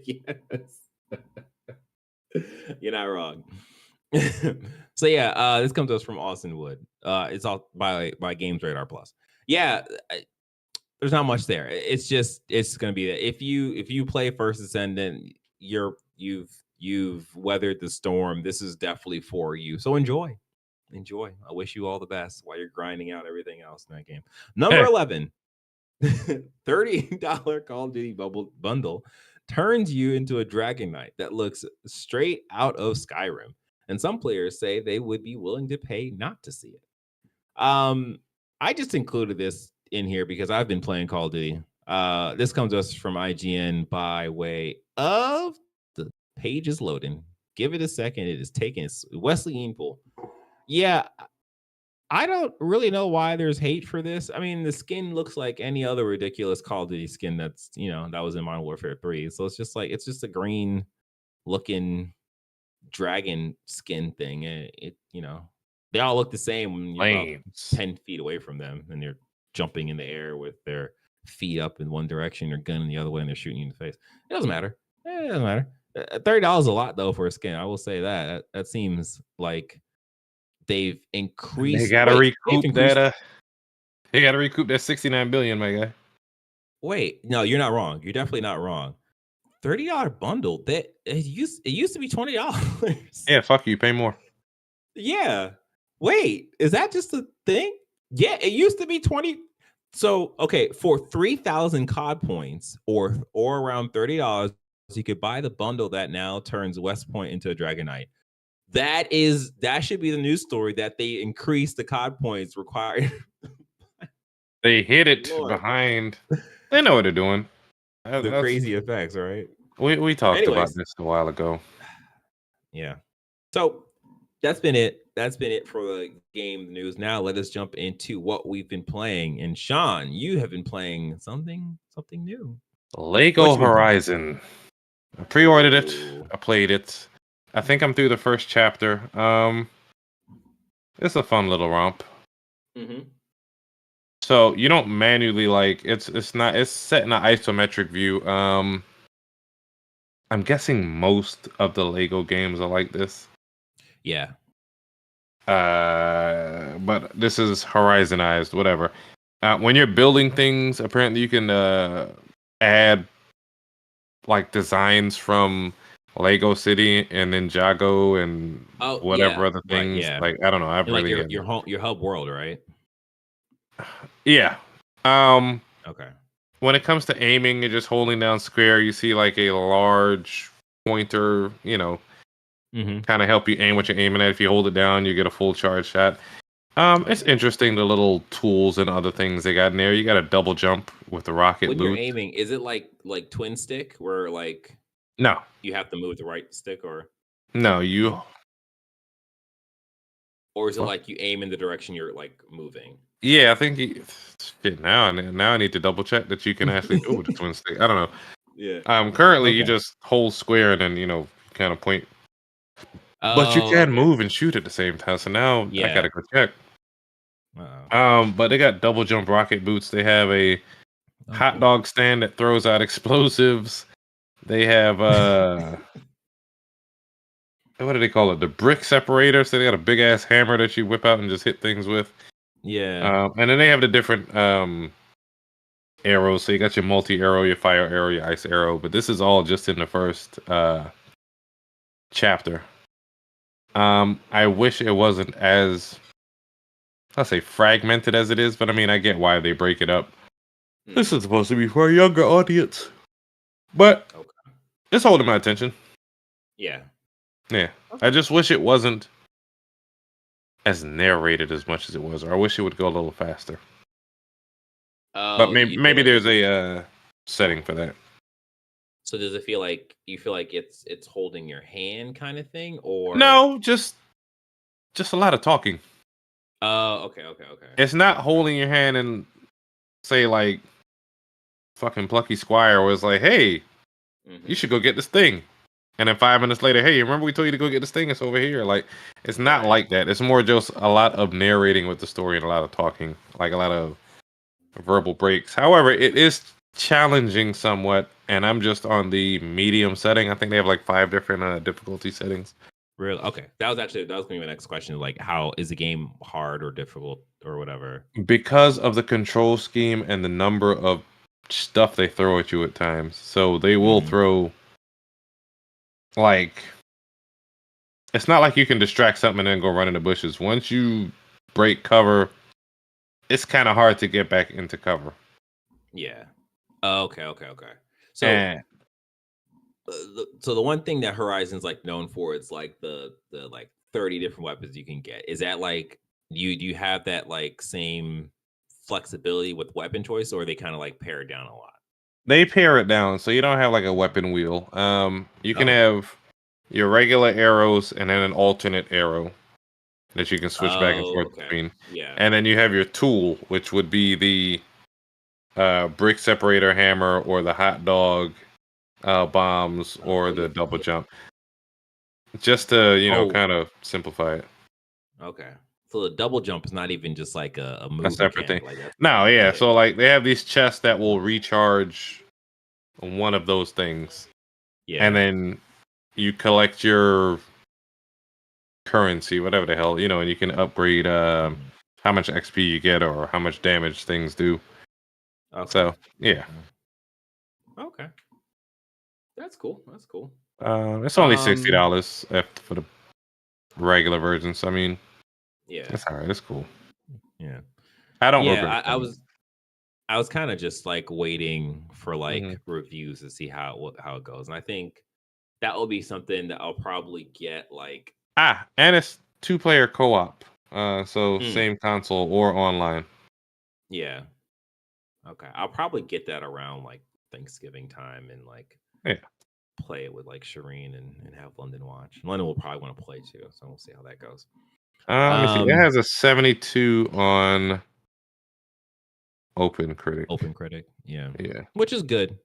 A: Yes. You're not wrong. So yeah, this comes to us from Austin Wood. It's all by Games Radar Plus. Yeah, there's not much there. It's gonna be that if you play First Ascendant, you've weathered the storm. This is definitely for you. So enjoy. I wish you all the best while you're grinding out everything else in that game. Number 11, $30 Call of Duty bundle turns you into a Dragon Knight that looks straight out of Skyrim. And some players say they would be willing to pay not to see it. I just included this in here because I've been playing Call of Duty. This comes to us from IGN by way of the page is loading. Give it a second. It is taking Wesley Eanpool. Yeah, I don't really know why there's hate for this. I mean, the skin looks like any other ridiculous Call of Duty skin that's, that was in Modern Warfare 3. So it's just a green looking dragon skin thing. They all look the same when you're about 10 feet away from them and they're jumping in the air with their feet up in one direction, their gun in the other way, and they're shooting you in the face. It doesn't matter. It doesn't matter. $30 is a lot though for a skin. I will say that seems like they've increased.
B: They gotta recoup that. They gotta recoup that 69 billion, my guy.
A: Wait, no, you're not wrong. You're definitely not wrong. $30 bundle. That it used to be $20.
B: Yeah, fuck you. Pay more.
A: Yeah. Wait, is that just a thing? Yeah, it used to be 20. So okay, for 3,000 COD points or around $30, you could buy the bundle that now turns West Point into a Dragon Knight. That should be the news story that they increased the COD points required.
B: They hid it behind. They know what they're doing.
A: The crazy effects, right?
B: We talked about this a while ago.
A: Yeah. So that's been it. That's been it for the game news. Now let us jump into what we've been playing. And Sean, you have been playing something new.
B: Lego Horizon. I pre-ordered it. I played it. I think I'm through the first chapter. It's a fun little romp.
A: Mm-hmm.
B: So you don't manually it's set in an isometric view. I'm guessing most of the Lego games are like this.
A: Yeah.
B: But this is horizonized, whatever. When you're building things, apparently you can add designs from Lego City and Ninjago and whatever other things.
A: Right, yeah.
B: I don't know. I've
A: really your hub world, right?
B: Yeah.
A: Okay.
B: When it comes to aiming and just holding down square, you see a large pointer, kind of help you aim what you're aiming at. If you hold it down, you get a full charge shot. It's interesting, the little tools and other things they got in there. You got a double jump with the rocket
A: when
B: boot.
A: You're aiming, is it like twin stick where
B: no,
A: you have to move the right stick or
B: no, you
A: or is it like you aim in the direction you're moving?
B: Yeah, I think now I need to double check that you can actually do it with the twin stick. I don't know.
A: Yeah.
B: Currently you just hold square and then kind of point. But you can move and shoot at the same time. So now I gotta go check. But they got double jump rocket boots. They have a hot dog stand that throws out explosives. They have what do they call it? The brick separator. So they got a big ass hammer that you whip out and just hit things with.
A: Yeah.
B: And then they have the different arrows. So you got your multi-arrow, your fire arrow, your ice arrow. But this is all just in the first chapter. I wish it wasn't as, I'll say, fragmented as it is. But I mean, I get why they break it up. This is supposed to be for a younger audience. But it's holding my attention.
A: Yeah.
B: Yeah. I just wish it wasn't as narrated as much as it was, or I wish it would go a little faster. But maybe there's a setting for that.
A: So does it feel like it's holding your hand kind of thing, or
B: no? Just Just a lot of talking.
A: Oh, okay.
B: It's not holding your hand and say like fucking Plucky Squire was like, "Hey, you should go get this thing," and then 5 minutes later, "Hey, remember we told you to go get this thing? It's over here." Like, it's not
A: Right.
B: like that. It's more just a lot of narrating with the story and a lot of talking, like a lot of verbal breaks. However, it is challenging somewhat, and I'm just on the medium setting. I think they have like 5 different difficulty settings.
A: Really? Okay. That was gonna be my next question. Like, how is the game hard or difficult or whatever?
B: Because of the control scheme and the number of stuff they throw at you at times. So they will
A: Mm.
B: throw like it's not like you can distract something and then go run in the bushes. Once you break cover, it's kind of hard to get back into cover.
A: Yeah. Oh, okay. So,
B: And
A: so the one thing that Horizon's like known for is like the like 30 different weapons you can get. Is that like do you have that like same flexibility with weapon choice, or are they kind of like pared down a lot?
B: they pare it down so you don't have like a weapon wheel. You can
A: Oh.
B: have your regular arrows and then an alternate arrow that you can switch back and
A: Oh,
B: forth
A: okay.
B: between.
A: Yeah.
B: And then you have your tool, which would be the brick separator hammer or the hot dog bombs or
A: Yeah.
B: the double jump, just to
A: Oh,
B: kind of simplify it.
A: okay. So the double jump is not even just like a
B: A
A: move
B: separate thing.
A: mechanic. Like that's
B: No, yeah.
A: yeah.
B: So like they have these chests that will recharge one of those things, and
A: Yeah.
B: then you collect your currency, whatever the hell, and you can upgrade
A: Mhm.
B: how much XP you get or how much damage things do.
A: Okay.
B: So yeah,
A: Okay. That's cool.
B: it's only sixty
A: Um.
B: dollars for the regular version. So I mean,
A: Yeah.
B: it's alright. It's cool.
A: Yeah.
B: I don't
A: Yeah.
B: regret it.
A: I was kind of just like waiting for like
B: Hmm.
A: reviews to see how it goes, and I think that will be something that I'll probably get like.
B: And it's 2-player co-op. So
A: Mm,
B: same console or online.
A: yeah. Okay. I'll probably get that around like Thanksgiving time and like
B: Yeah.
A: play it with like Shireen and have London watch. London will probably want to play too, so we'll see how that goes.
B: Let me see. It
A: Um,
B: has a 72 on Open Critic.
A: Open Critic, yeah,
B: Yeah.
A: which is good.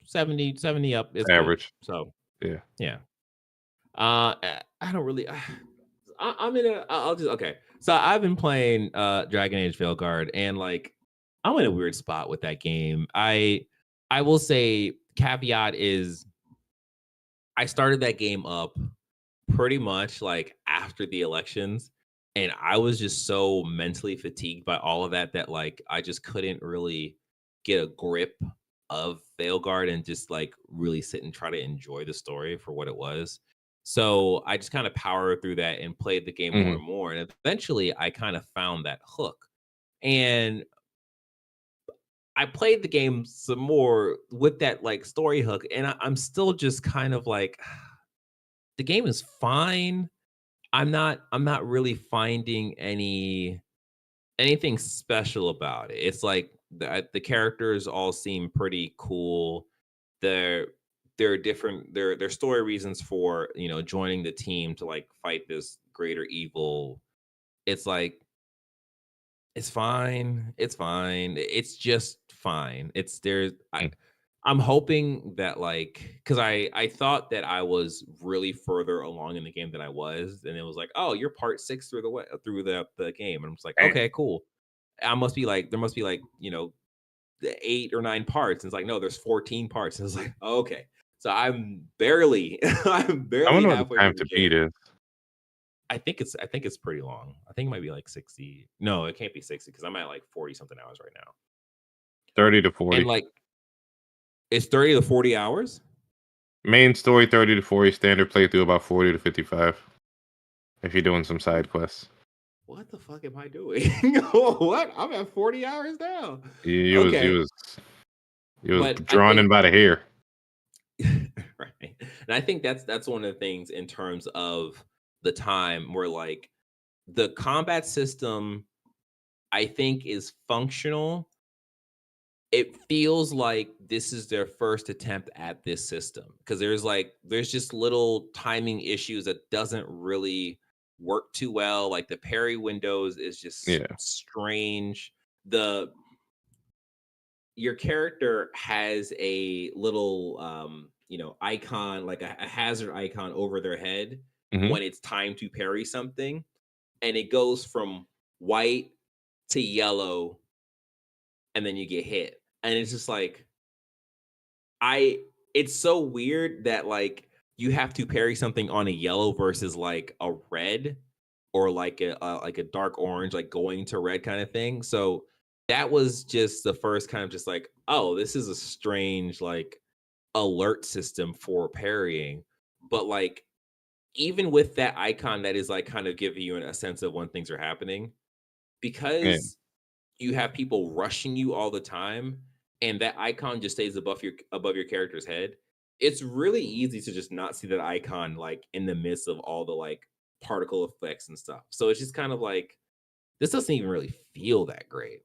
A: 70 up is good.
B: Average.
A: So
B: Yeah.
A: yeah. I don't really. I'm in a. I'll just okay. So I've been playing Dragon Age Veilguard, and like I'm in a weird spot with that game. I will say caveat is I started that game up pretty much like after the elections, and I was just so mentally fatigued by all of that that like I just couldn't really get a grip of Veilguard and just like really sit and try to enjoy the story for what it was. So I just kind of powered through that and played the game more
B: Hmm.
A: and more. And eventually I kind of found that hook. And I played the game some more with that like story hook. And I'm still just kind of like the game is fine. I'm not really finding anything special about it. It's like the characters all seem pretty cool. They're they're different. Their story reasons for joining the team to like fight this greater evil. It's like it's fine. It's fine. It's just fine. It's there's I'm hoping that like because I thought that I was really further along in the game than I was, and it was like, oh, you're part 6 through the way through the game, and I'm just like,
B: Damn.
A: okay, cool. I must be like there must be like the 8 or 9 parts. And it's like no, there's 14 parts. And it's like okay, so I'm barely I'm
B: I
A: barely
B: wonder what the
A: halfway
B: time
A: through the
B: to beat
A: game.
B: is.
A: I think it's pretty long. I think it might be like 60. No, it can't be 60 because I'm at like 40 something hours right now.
B: 30 to
A: And
B: 40.
A: like it's 30 to 40 hours.
B: Main story 30 to 40. Standard playthrough about 40 to 55. If you're doing some side quests.
A: What the fuck am I doing? What? I'm at 40 hours now.
B: You, you was you
A: Okay.
B: was you was
A: But I
B: drawn in
A: think
B: by the hair.
A: right. And I think that's one of the things in terms of the time where like the combat system I think is functional. It feels like this is their first attempt at this system because there's just little timing issues that doesn't really work too well. Like the parry windows is just strange. Your character has a little icon, like a hazard icon over their head when it's time to parry something, and it goes from white to yellow, and then you get hit. And it's just like it's so weird that like you have to parry something on a yellow versus like a red or like a dark orange, like going to red kind of thing. So that was just the first kind of just like, oh, this is a strange like alert system for parrying. But like even with that icon that is like kind of giving you a sense of when things are happening, because you have people rushing you all the time and that icon just stays above your character's head, it's really easy to just not see that icon like in the midst of all the like particle effects and stuff. So it's just kind of like this doesn't even really feel that great.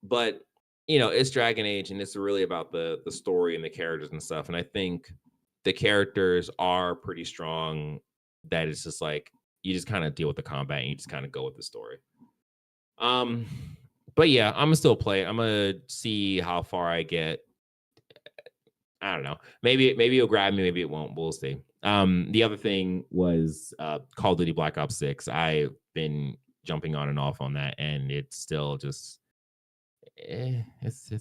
A: But it's Dragon Age and it's really about the story and the characters and stuff. And I think the characters are pretty strong, that it's just like you just kind of deal with the combat and you just kind of go with the story. But yeah, I'm gonna still play it. I'm gonna see how far I get. I don't know. Maybe it'll grab me, maybe it won't. We'll see. The other thing was Call of Duty Black Ops 6. I've been jumping on and off on that, and it's still just it's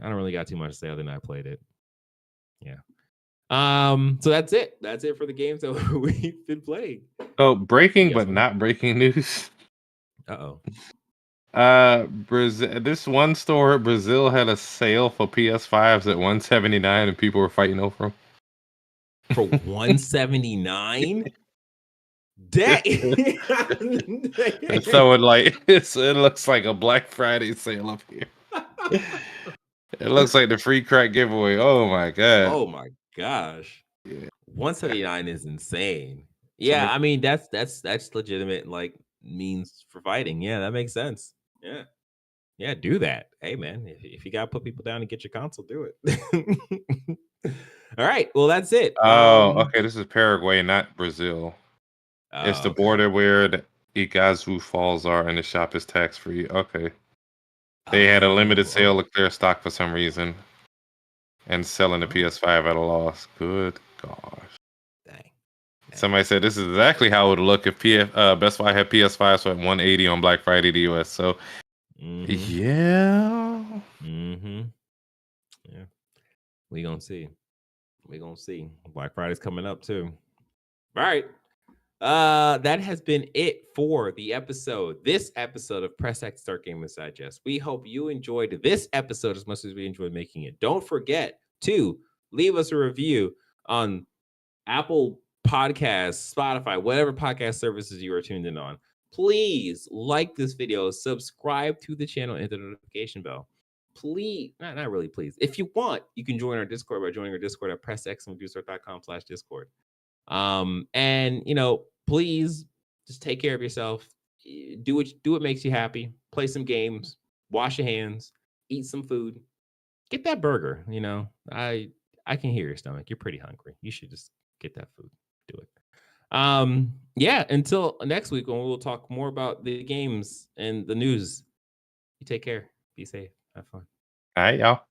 A: I don't really got too much to say other than I played it. Yeah. So that's it. That's it for the games that we've been playing.
B: Oh, breaking but not breaking news.
A: Uh-oh.
B: Brazil. This one store, Brazil, had a sale for PS5s at $179, and people were fighting over them.
A: For $179?
B: So it looks like a Black Friday sale up here. It looks like the free crack giveaway. Oh my god.
A: Oh my gosh.
B: Yeah.
A: 179 is insane. Yeah, I mean that's legitimate like means for fighting. Yeah, that makes sense. Yeah. Yeah, do that. Hey man, if you gotta put people down and get your console, do it. All right. Well, that's it.
B: Oh, okay. This is Paraguay, not Brazil. It's the border where the Iguazu Falls are, and the shop is tax free. Okay. They had a limited sale to clear stock for some reason, and selling the PS5 at a loss. Good gosh.
A: Dang.
B: Somebody said this is exactly how it would look if Best Buy had PS5s at $180 on Black Friday in the US. So, yeah.
A: Yeah. We gonna see. Black Friday's coming up too. All right. That has been it for the episode. This episode of Press X Start Gaming Digest. We hope you enjoyed this episode as much as we enjoyed making it. Don't forget to leave us a review on Apple Podcasts, Spotify, whatever podcast services you are tuned in on. Please like this video, subscribe to the channel, and hit the notification bell. Please, not really please. If you want, you can join our Discord by joining our Discord at pressxandreducer.com/Discord. And please just take care of yourself. Do what makes you happy. Play some games, wash your hands, eat some food, get that burger. I can hear your stomach. You're pretty hungry. You should just get that food. Do it. Yeah, until next week when we'll talk more about the games and the news. You take care. Be safe. Have fun.
B: All right, y'all.